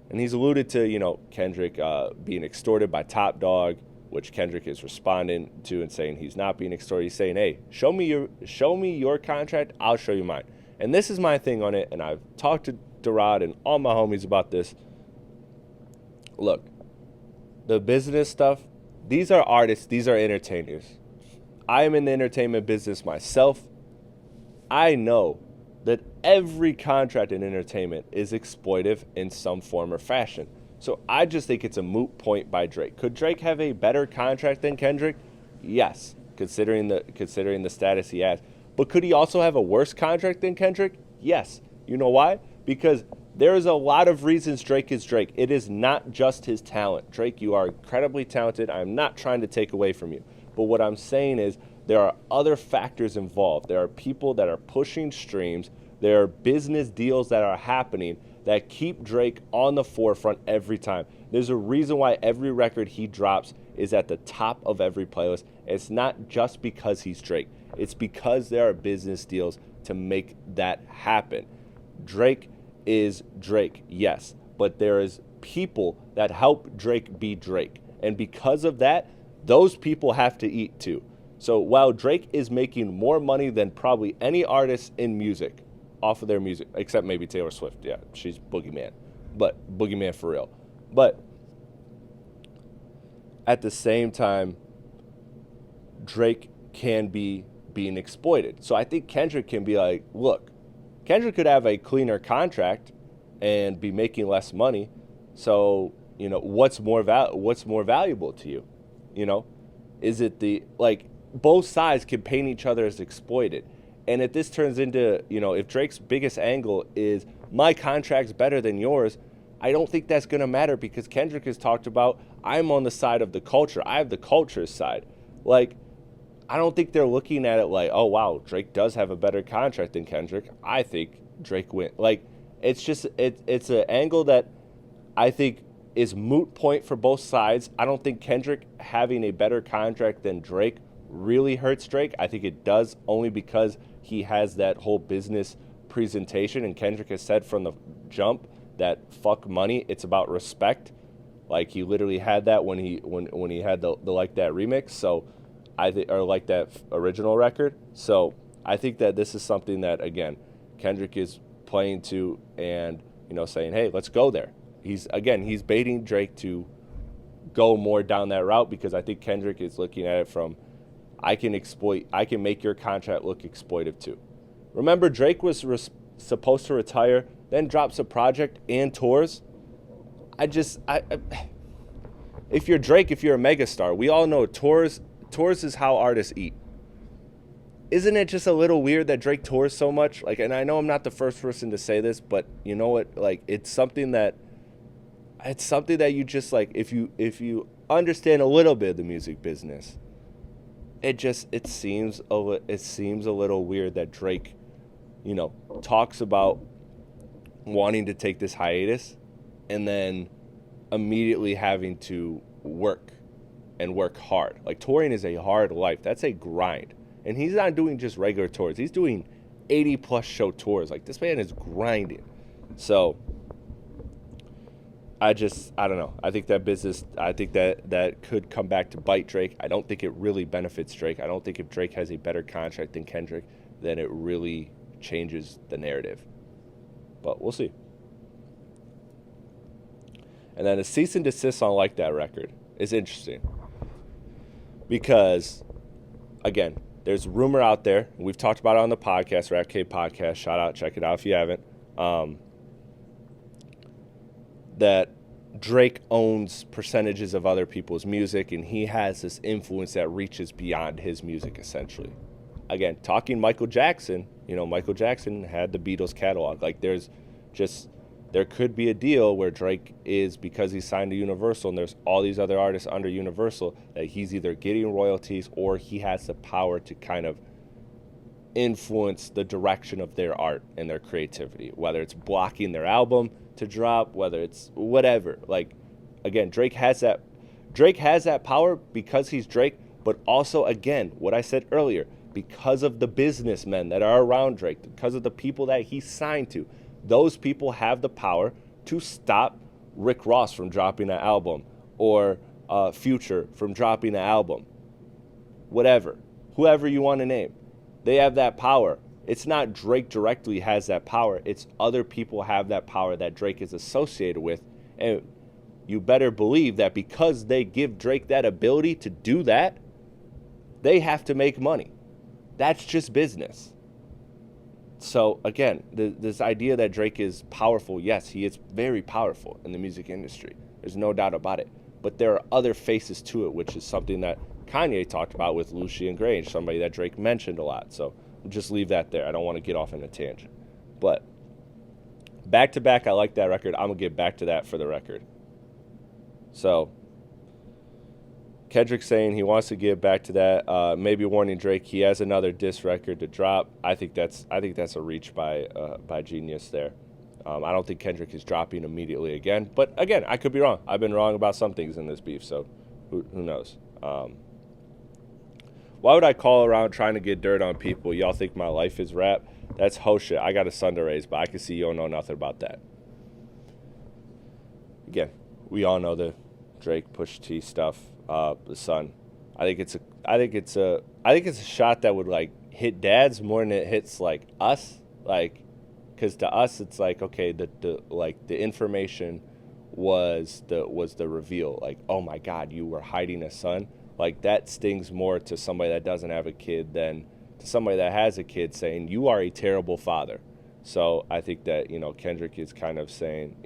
And he's alluded to, Kendrick being extorted by Top Dog, which Kendrick is responding to and saying he's not being extorted. He's saying, hey, show me your contract, I'll show you mine. And this is my thing on it, and I've talked to Dorad and all my homies about this. Look, the business stuff, these are artists, these are entertainers. I am in the entertainment business myself. I know that every contract in entertainment is exploitive in some form or fashion. So I just think it's a moot point by Drake. Could Drake have a better contract than Kendrick? Yes, considering the status he has. But could he also have a worse contract than Kendrick? Yes. You know why? Because there is a lot of reasons Drake is Drake. It is not just his talent. Drake, you are incredibly talented. I'm not trying to take away from you. But what I'm saying is there are other factors involved. There are people that are pushing streams. There are business deals that are happening that keep Drake on the forefront every time. There's a reason why every record he drops is at the top of every playlist. It's not just because he's Drake. It's because there are business deals to make that happen. Drake is Drake, yes, but there is people that help Drake be Drake. And because of that, those people have to eat too. So while Drake is making more money than probably any artist in music, off of their music, except maybe Taylor Swift. Yeah, she's Boogeyman. But Boogeyman for real. But at the same time, Drake can be being exploited. So I think Kendrick can be like, look, Kendrick could have a cleaner contract and be making less money. So, what's more valuable to you? Is it both sides can paint each other as exploited. And if this turns into, if Drake's biggest angle is my contract's better than yours, I don't think that's going to matter because Kendrick has talked about, I'm on the side of the culture. I have the culture's side. I don't think they're looking at it like, oh, wow, Drake does have a better contract than Kendrick. I think Drake wins. It's just, it's an angle that I think is moot point for both sides. I don't think Kendrick having a better contract than Drake really hurts Drake. I think it does only because he has that whole business presentation, and Kendrick has said from the jump that fuck money, it's about respect. He literally had that when he had the Like That remix. So or Like That original record. So I think that this is something that, again, Kendrick is playing to and, saying, hey, let's go there. He's baiting Drake to go more down that route, because I think Kendrick is looking at it from, I can make your contract look exploitive too. Remember, Drake was supposed to retire, then drops a project and tours. If you're Drake, if you're a megastar, we all know tours is how artists eat. Isn't it just a little weird that Drake tours so much? Like, and I know I'm not the first person to say this, but you know what? Like, it's something that you just, like, if you understand a little bit of the music business, it seems a little weird that Drake, talks about wanting to take this hiatus and then immediately having to work hard. Like, touring is a hard life. That's a grind. And he's not doing just regular tours. He's doing 80-plus show tours. Like, this man is grinding. So, I don't know. I think that could come back to bite Drake. I don't think it really benefits Drake. I don't think if Drake has a better contract than Kendrick, then it really changes the narrative. But we'll see. And then a cease and desist on Like That record is interesting. Because, again, there's rumor out there, and we've talked about it on the podcast, Rap K Podcast. Shout out, check it out if you haven't. That Drake owns percentages of other people's music, and he has this influence that reaches beyond his music, essentially. Again, talking Michael Jackson, Michael Jackson had the Beatles catalog. Like, there could be a deal where Drake is, because he's signed to Universal and there's all these other artists under Universal, that he's either getting royalties or he has the power to kind of influence the direction of their art and their creativity, whether it's blocking their album to drop, whether it's whatever. Like, again, Drake has that power because he's Drake, but also, again, what I said earlier, because of the businessmen that are around Drake, because of the people that he's signed to. Those people have the power to stop Rick Ross from dropping an album, or Future from dropping an album. Whatever. Whoever you want to name. They have that power. It's not Drake directly has that power. It's other people have that power that Drake is associated with. And you better believe that because they give Drake that ability to do that, they have to make money. That's just business. So, again, this idea that Drake is powerful, yes, he is very powerful in the music industry. There's no doubt about it. But there are other faces to it, which is something that Kanye talked about with Lucian Grange, somebody that Drake mentioned a lot. So, we'll just leave that there. I don't want to get off on a tangent. But, back to back, I like that record. I'm going to get back to that for the record. So, Kendrick saying he wants to get back to that, maybe warning Drake he has another diss record to drop. I think that's a reach by Genius there. I don't think Kendrick is dropping immediately again. But again, I could be wrong. I've been wrong about some things in this beef, so who knows? Why would I call around trying to get dirt on people? Y'all think my life is rap? That's ho shit. I got a son to raise, but I can see you don't know nothing about that. Again, we all know the Drake Pusha T stuff. The son. I think it's a shot that would, like, hit dads more than it hits, like, us. Like, because to us it's like, okay, the information was the reveal. Like, oh my God, you were hiding a son. Like, that stings more to somebody that doesn't have a kid than to somebody that has a kid saying you are a terrible father. So I think that, Kendrick is kind of saying,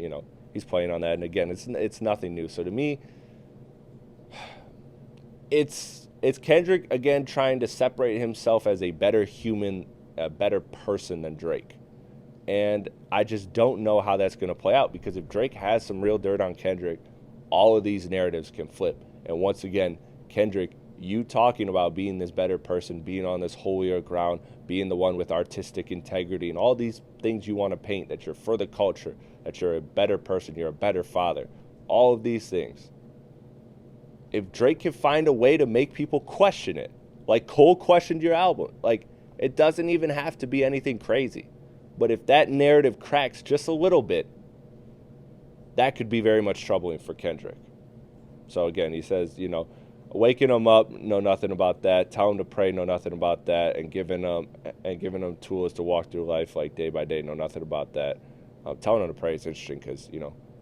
he's playing on that. And again, it's nothing new. So to me, it's Kendrick again trying to separate himself as a better human, a better person than Drake. And I just don't know how that's going to play out, because if Drake has some real dirt on Kendrick, all of these narratives can flip. And once again, Kendrick, you talking about being this better person, being on this holier ground, being the one with artistic integrity and all these things you want to paint, that you're for the culture, that you're a better person, you're a better father, all of these things. If Drake can find a way to make people question it, like Cole questioned your album, like, it doesn't even have to be anything crazy. But if that narrative cracks just a little bit, that could be very much troubling for Kendrick. So again, he says, Waking them up, know nothing about that. Tell them to pray, know nothing about that. And giving them tools to walk through life like day by day, know nothing about that. Telling them to pray is interesting because,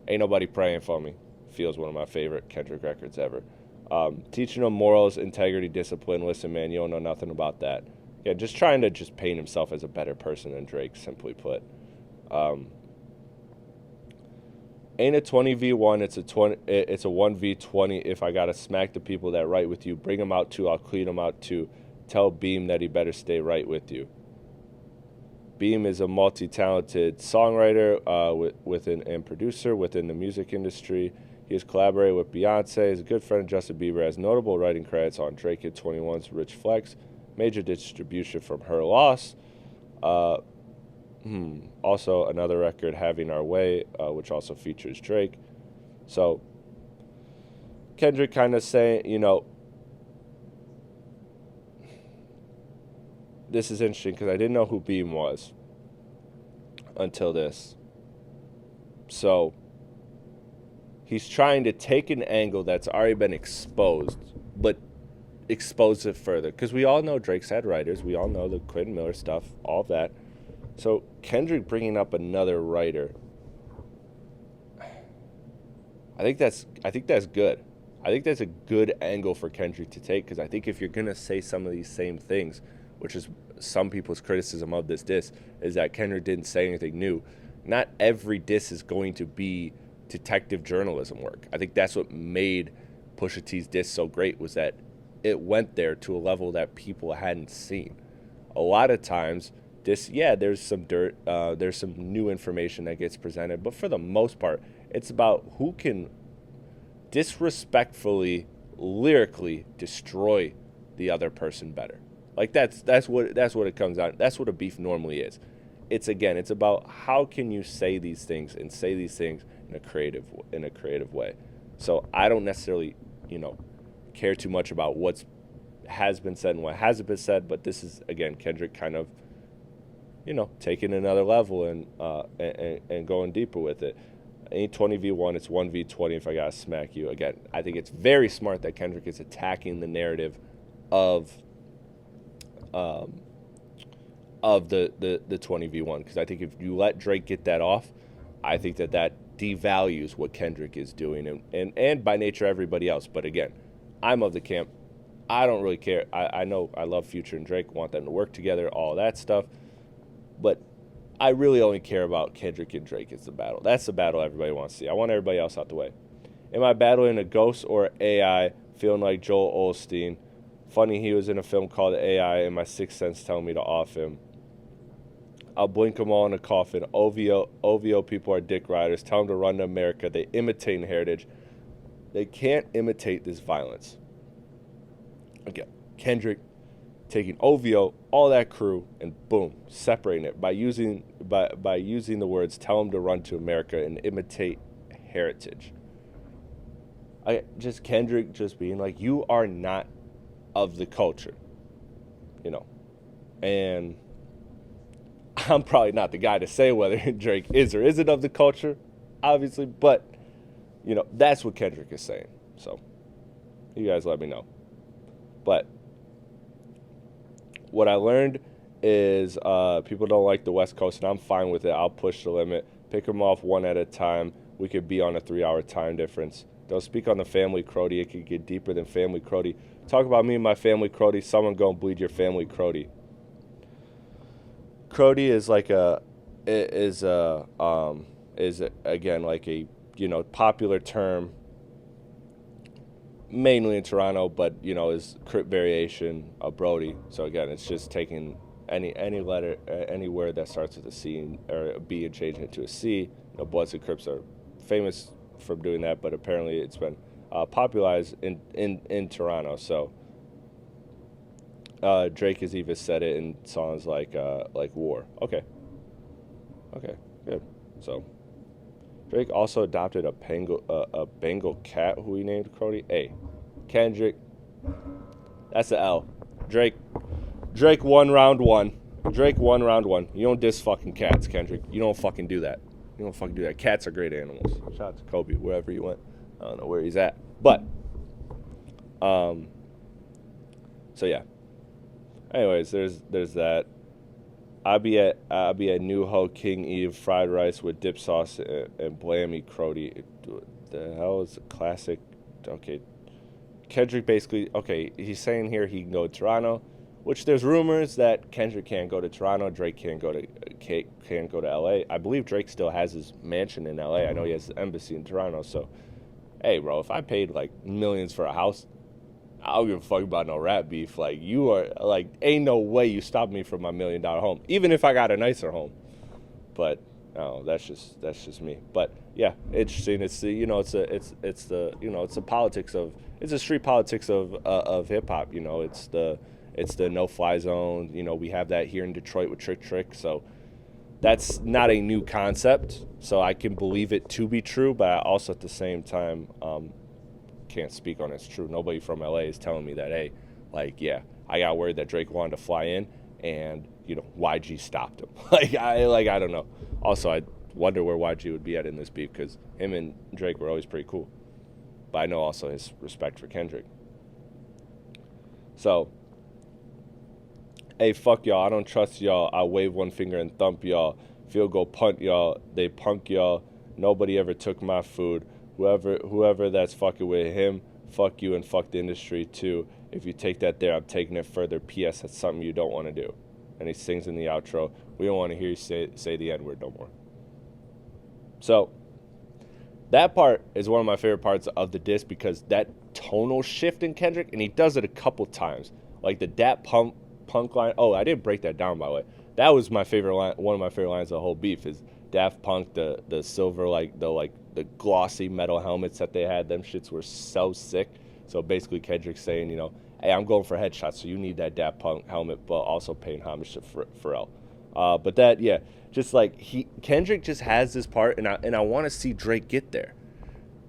ain't nobody praying for me. Feels one of my favorite Kendrick records ever. Teaching them morals, integrity, discipline. Listen, man, you don't know nothing about that. Yeah, just trying to just paint himself as a better person than Drake, simply put. Ain't a 20v1, it's a 1v20. If I gotta smack the people that right with you, bring them out too, I'll clean them out too. Tell Beam that he better stay right with you. Beam is a multi-talented songwriter and producer within the music industry. He has collaborated with Beyonce, is a good friend of Justin Bieber, has notable writing credits on Drake and 21's Rich Flex, major distribution from Her Loss. Also, another record, Having Our Way, which also features Drake. So, Kendrick kind of saying, this is interesting because I didn't know who Beam was until this. So, he's trying to take an angle that's already been exposed, but expose it further. Because we all know Drake's had writers. We all know the Quentin Miller stuff, all of that. So Kendrick bringing up another writer, I think that's good. I think that's a good angle for Kendrick to take, because I think if you're gonna say some of these same things, which is some people's criticism of this diss, is that Kendrick didn't say anything new. Not every diss is going to be detective journalism work. I think that's what made Pusha T's diss so great, was that it went there to a level that people hadn't seen. A lot of times, there's some dirt, there's some new information that gets presented, but for the most part, it's about who can disrespectfully, lyrically destroy the other person better. Like that's what it comes out. That's what a beef normally is. It's about how can you say these things and say these things in a creative way. So I don't necessarily, care too much about what has been said and what hasn't been said, but this is, again, Kendrick kind of, taking another level and going deeper with it. Ain't 20v1, it's 1v20 if I gotta smack you. Again, I think it's very smart that Kendrick is attacking the narrative of the 20v1, because I think if you let Drake get that off, I think that devalues what Kendrick is doing and by nature everybody else. But again, I'm of the camp, I don't really care. I know I love Future and Drake, want them to work together, all that stuff, but I really only care about Kendrick and Drake as the battle. That's the battle everybody wants to see. I want everybody else out the way. Am I battling a ghost or AI, feeling like Joel Osteen? Funny, he was in a film called AI, and my sixth sense telling me to off him. I'll blink them all in a coffin. OVO people are dick riders. Tell them to run to America. They imitate heritage. They can't imitate this violence. Again, Kendrick taking OVO, all that crew, and boom, separating it by using the words "tell them to run to America" and imitate heritage. Kendrick just being like, you are not of the culture, and I'm probably not the guy to say whether Drake is or isn't of the culture, obviously, but that's what Kendrick is saying. So you guys let me know. But what I learned is people don't like the West Coast, and I'm fine with it. I'll push the limit, pick them off one at a time. We could be on a 3-hour time difference. Don't speak on the family crody. It could get deeper than family crody. Talk about me and my family crody. Someone gonna bleed your family crody. Crody is like is again like a popular term, mainly in Toronto, but is Crip variation of Brody. So again, it's just taking any letter, any word that starts with a C or a B and changing it to a C. Bloods and Crips are famous for doing that, but apparently it's been popularized in Toronto. So Drake has even said it in songs like War. Okay, good. So Drake also adopted a Bengal cat who he named Crody. Hey, Kendrick, that's the L. Drake won round one. Drake won round one. You don't diss fucking cats, Kendrick. You don't fucking do that. Cats are great animals. Shout out to Kobe, wherever he went. I don't know where he's at. But Um, so yeah. Anyways, there's that. I'll be at New Ho King Eve fried rice with dip sauce and blammy crody. The hell is a classic? Okay, Kendrick basically, okay, he's saying here he can go to Toronto, which there's rumors that Kendrick can't go to Toronto, Drake can't go to LA. I believe Drake still has his mansion in LA. I know he has the embassy in Toronto. So, hey, bro, if I paid like millions for a house, I don't give a fuck about no rap beef. Like, you are like, ain't no way you stop me from my $1 million home, even if I got a nicer home. But no, that's just me. But yeah, interesting. It's the it's the politics of it's the street politics of hip hop. It's the no fly zone. We have that here in Detroit with Trick Trick. So that's not a new concept. So I can believe it to be true, but I also at the same time can't speak on it's true. Nobody from LA is telling me that, hey, like, yeah, I got word that Drake wanted to fly in and YG stopped him. I don't know. Also, I wonder where YG would be at in this beef because him and Drake were always pretty cool. But I know also his respect for Kendrick. So, hey, fuck y'all. I don't trust y'all. I wave one finger and thump y'all. Field goal punt y'all. They punk y'all. Nobody ever took my food. Whoever that's fucking with him, fuck you and fuck the industry too. If you take that there, I'm taking it further. P.S. That's something you don't want to do. And he sings in the outro, we don't want to hear you say the N-word no more. So that part is one of my favorite parts of the diss because that tonal shift in Kendrick, and he does it a couple times. Like the Dat Punk line. Oh, I didn't break that down, by the way. That was my favorite line. One of my favorite lines of the whole beef is Daft Punk, the silver, the glossy metal helmets that they had. Them shits were so sick. So basically Kendrick saying, hey, I'm going for headshots, so you need that Daft Punk helmet, but also paying homage to Pharrell. But that, yeah, just like Kendrick just has this part, and I want to see Drake get there.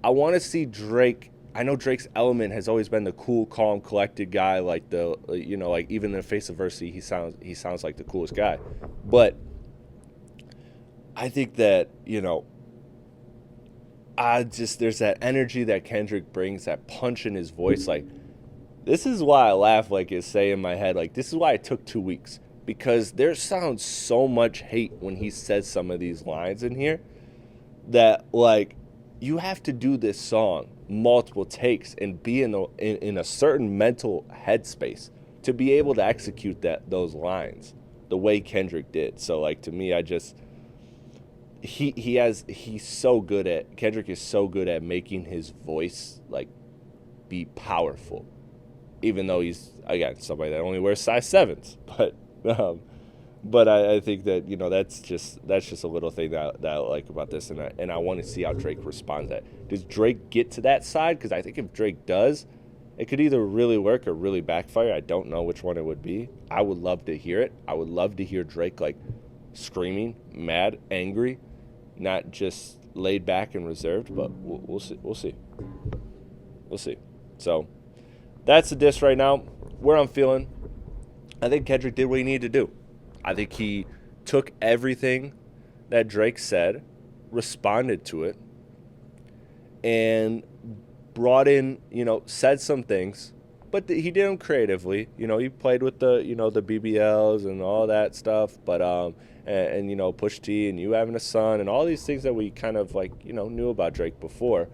I want to see Drake. I know Drake's element has always been the cool, calm, collected guy, like like even in the face of adversity, he sounds like the coolest guy. But I think that, there's that energy that Kendrick brings, that punch in his voice. Like, this is why I laugh, like it's say in my head, like, this is why it took 2 weeks. Because there sounds so much hate when he says some of these lines in here that, like, you have to do this song multiple takes and be in a certain mental headspace to be able to execute those lines the way Kendrick did. So, like, to me, Kendrick is so good at making his voice, like, be powerful, even though he's, again, somebody that only wears size 7s. But I think that that's just a little thing that I like about this, and I want to see how Drake responds to that. Does Drake get to that side? Because I think if Drake does, it could either really work or really backfire. I don't know which one it would be. I would love to hear it. I would love to hear Drake, like, screaming, mad, angry, not just laid back and reserved. But we'll see. We'll see. So that's the diss right now. Where I'm feeling, I think Kendrick did what he needed to do. I think he took everything that Drake said, responded to it, and brought in, said some things, but he did them creatively. He played with the BBLs and all that stuff, but and Push T and You Having a Son and all these things that we kind of knew about Drake before.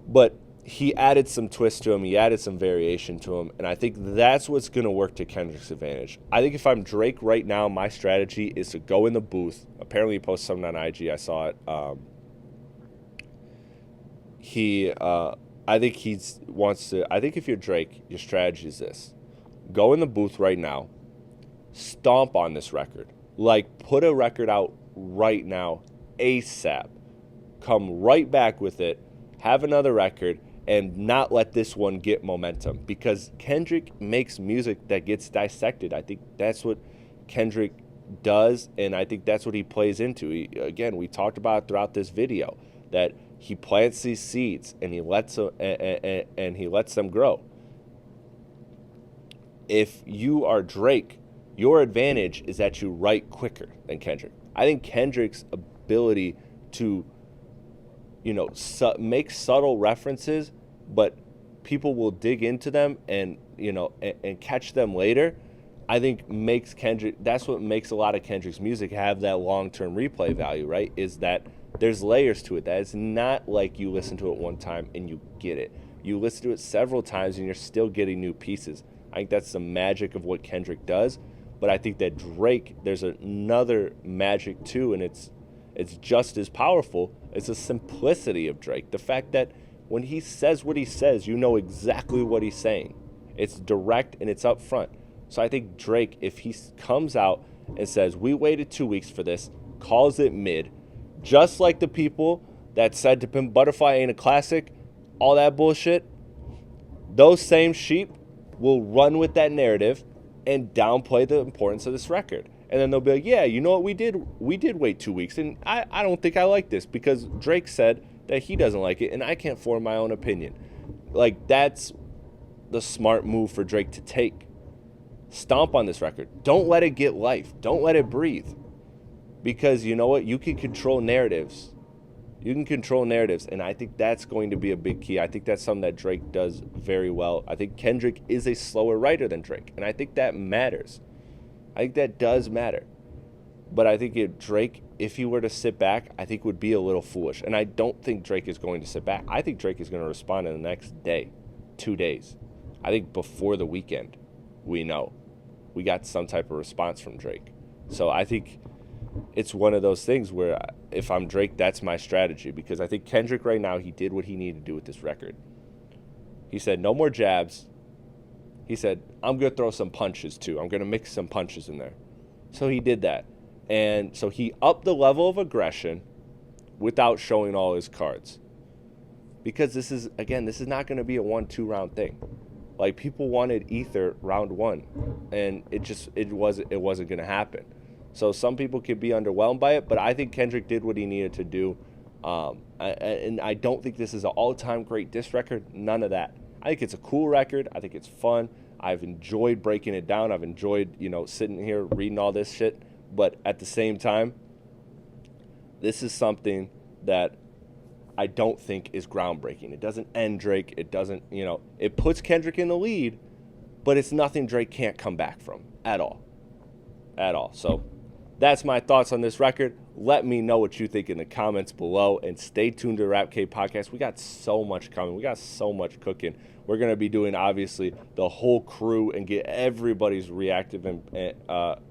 But he added some twist to him. He added some variation to him. And I think that's what's going to work to Kendrick's advantage. I think if I'm Drake right now, my strategy is to go in the booth. Apparently he posted something on IG. I saw it. I think I think if you're Drake, your strategy is this. Go in the booth right now. Stomp on this record. Like, put a record out right now, ASAP. Come right back with it. Have another record. And not let this one get momentum, because Kendrick makes music that gets dissected. I think that's what Kendrick does, and I think that's what he plays into. We talked about throughout this video that he plants these seeds and he lets them grow. If you are Drake, your advantage is that you write quicker than Kendrick. I think Kendrick's ability to make subtle references, but people will dig into them and, and catch them later, I think makes Kendrick, that's what makes a lot of Kendrick's music have that long-term replay value, right? Is that there's layers to it. That it's not like you listen to it one time and you get it. You listen to it several times and you're still getting new pieces. I think that's the magic of what Kendrick does. But I think that Drake, there's another magic too, and it's just as powerful. It's the simplicity of Drake. The fact that when he says what he says, you know exactly what he's saying. It's direct and it's up front. So I think Drake, if he comes out and says, we waited 2 weeks for this, calls it mid, just like the people that said To Pimp Butterfly ain't a classic, all that bullshit, those same sheep will run with that narrative and downplay the importance of this record. And then they'll be like, yeah, you know what, we did wait 2 weeks, and I don't think I like this because Drake said that he doesn't like it, and I can't form my own opinion. Like, that's the smart move for Drake to take. Stomp on this record. Don't let it get life. Don't let it breathe. Because you know what? You can control narratives. You can control narratives, and I think that's going to be a big key. I think that's something that Drake does very well. I think Kendrick is a slower writer than Drake, and I think that matters. I think that does matter. But I think if he were to sit back, I think would be a little foolish. And I don't think Drake is going to sit back. I think Drake is going to respond in the next day, 2 days. I think before the weekend, we know. We got some type of response from Drake. So I think it's one of those things where if I'm Drake, that's my strategy. Because I think Kendrick right now, he did what he needed to do with this record. He said, no more jabs. He said, I'm going to throw some punches too. I'm going to mix some punches in there. So he did that. And so he upped the level of aggression without showing all his cards. Because this is not going to be a 1-2 round thing. Like, people wanted Ether round 1, and it wasn't going to happen. So some people could be underwhelmed by it, but I think Kendrick did what he needed to do. And I don't think this is an all-time great diss record. None of that. I think it's a cool record. I think it's fun. I've enjoyed breaking it down. I've enjoyed, sitting here reading all this shit. But at the same time, this is something that I don't think is groundbreaking. It doesn't end Drake. It doesn't, it puts Kendrick in the lead, but it's nothing Drake can't come back from at all. At all. So that's my thoughts on this record. Let me know what you think in the comments below, and stay tuned to Rap K Podcast. We got so much coming. We got so much cooking. We're going to be doing, obviously, the whole crew and get everybody's reactive and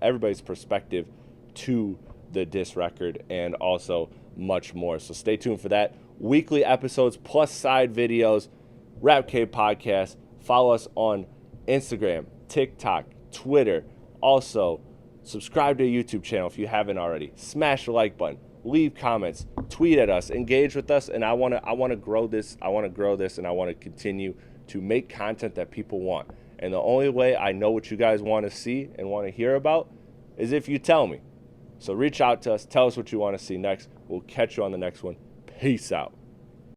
everybody's perspective to the diss record, and also much more. So stay tuned for that. Weekly episodes plus side videos. Rap K Podcast. Follow us on Instagram, TikTok, Twitter. Also, subscribe to the YouTube channel if you haven't already. Smash the like button. Leave comments. Tweet at us. Engage with us. And I want to grow this. I want to grow this, and I want to continue to make content that people want. And the only way I know what you guys want to see and want to hear about is if you tell me. So reach out to us. Tell us what you want to see next. We'll catch you on the next one. Peace out.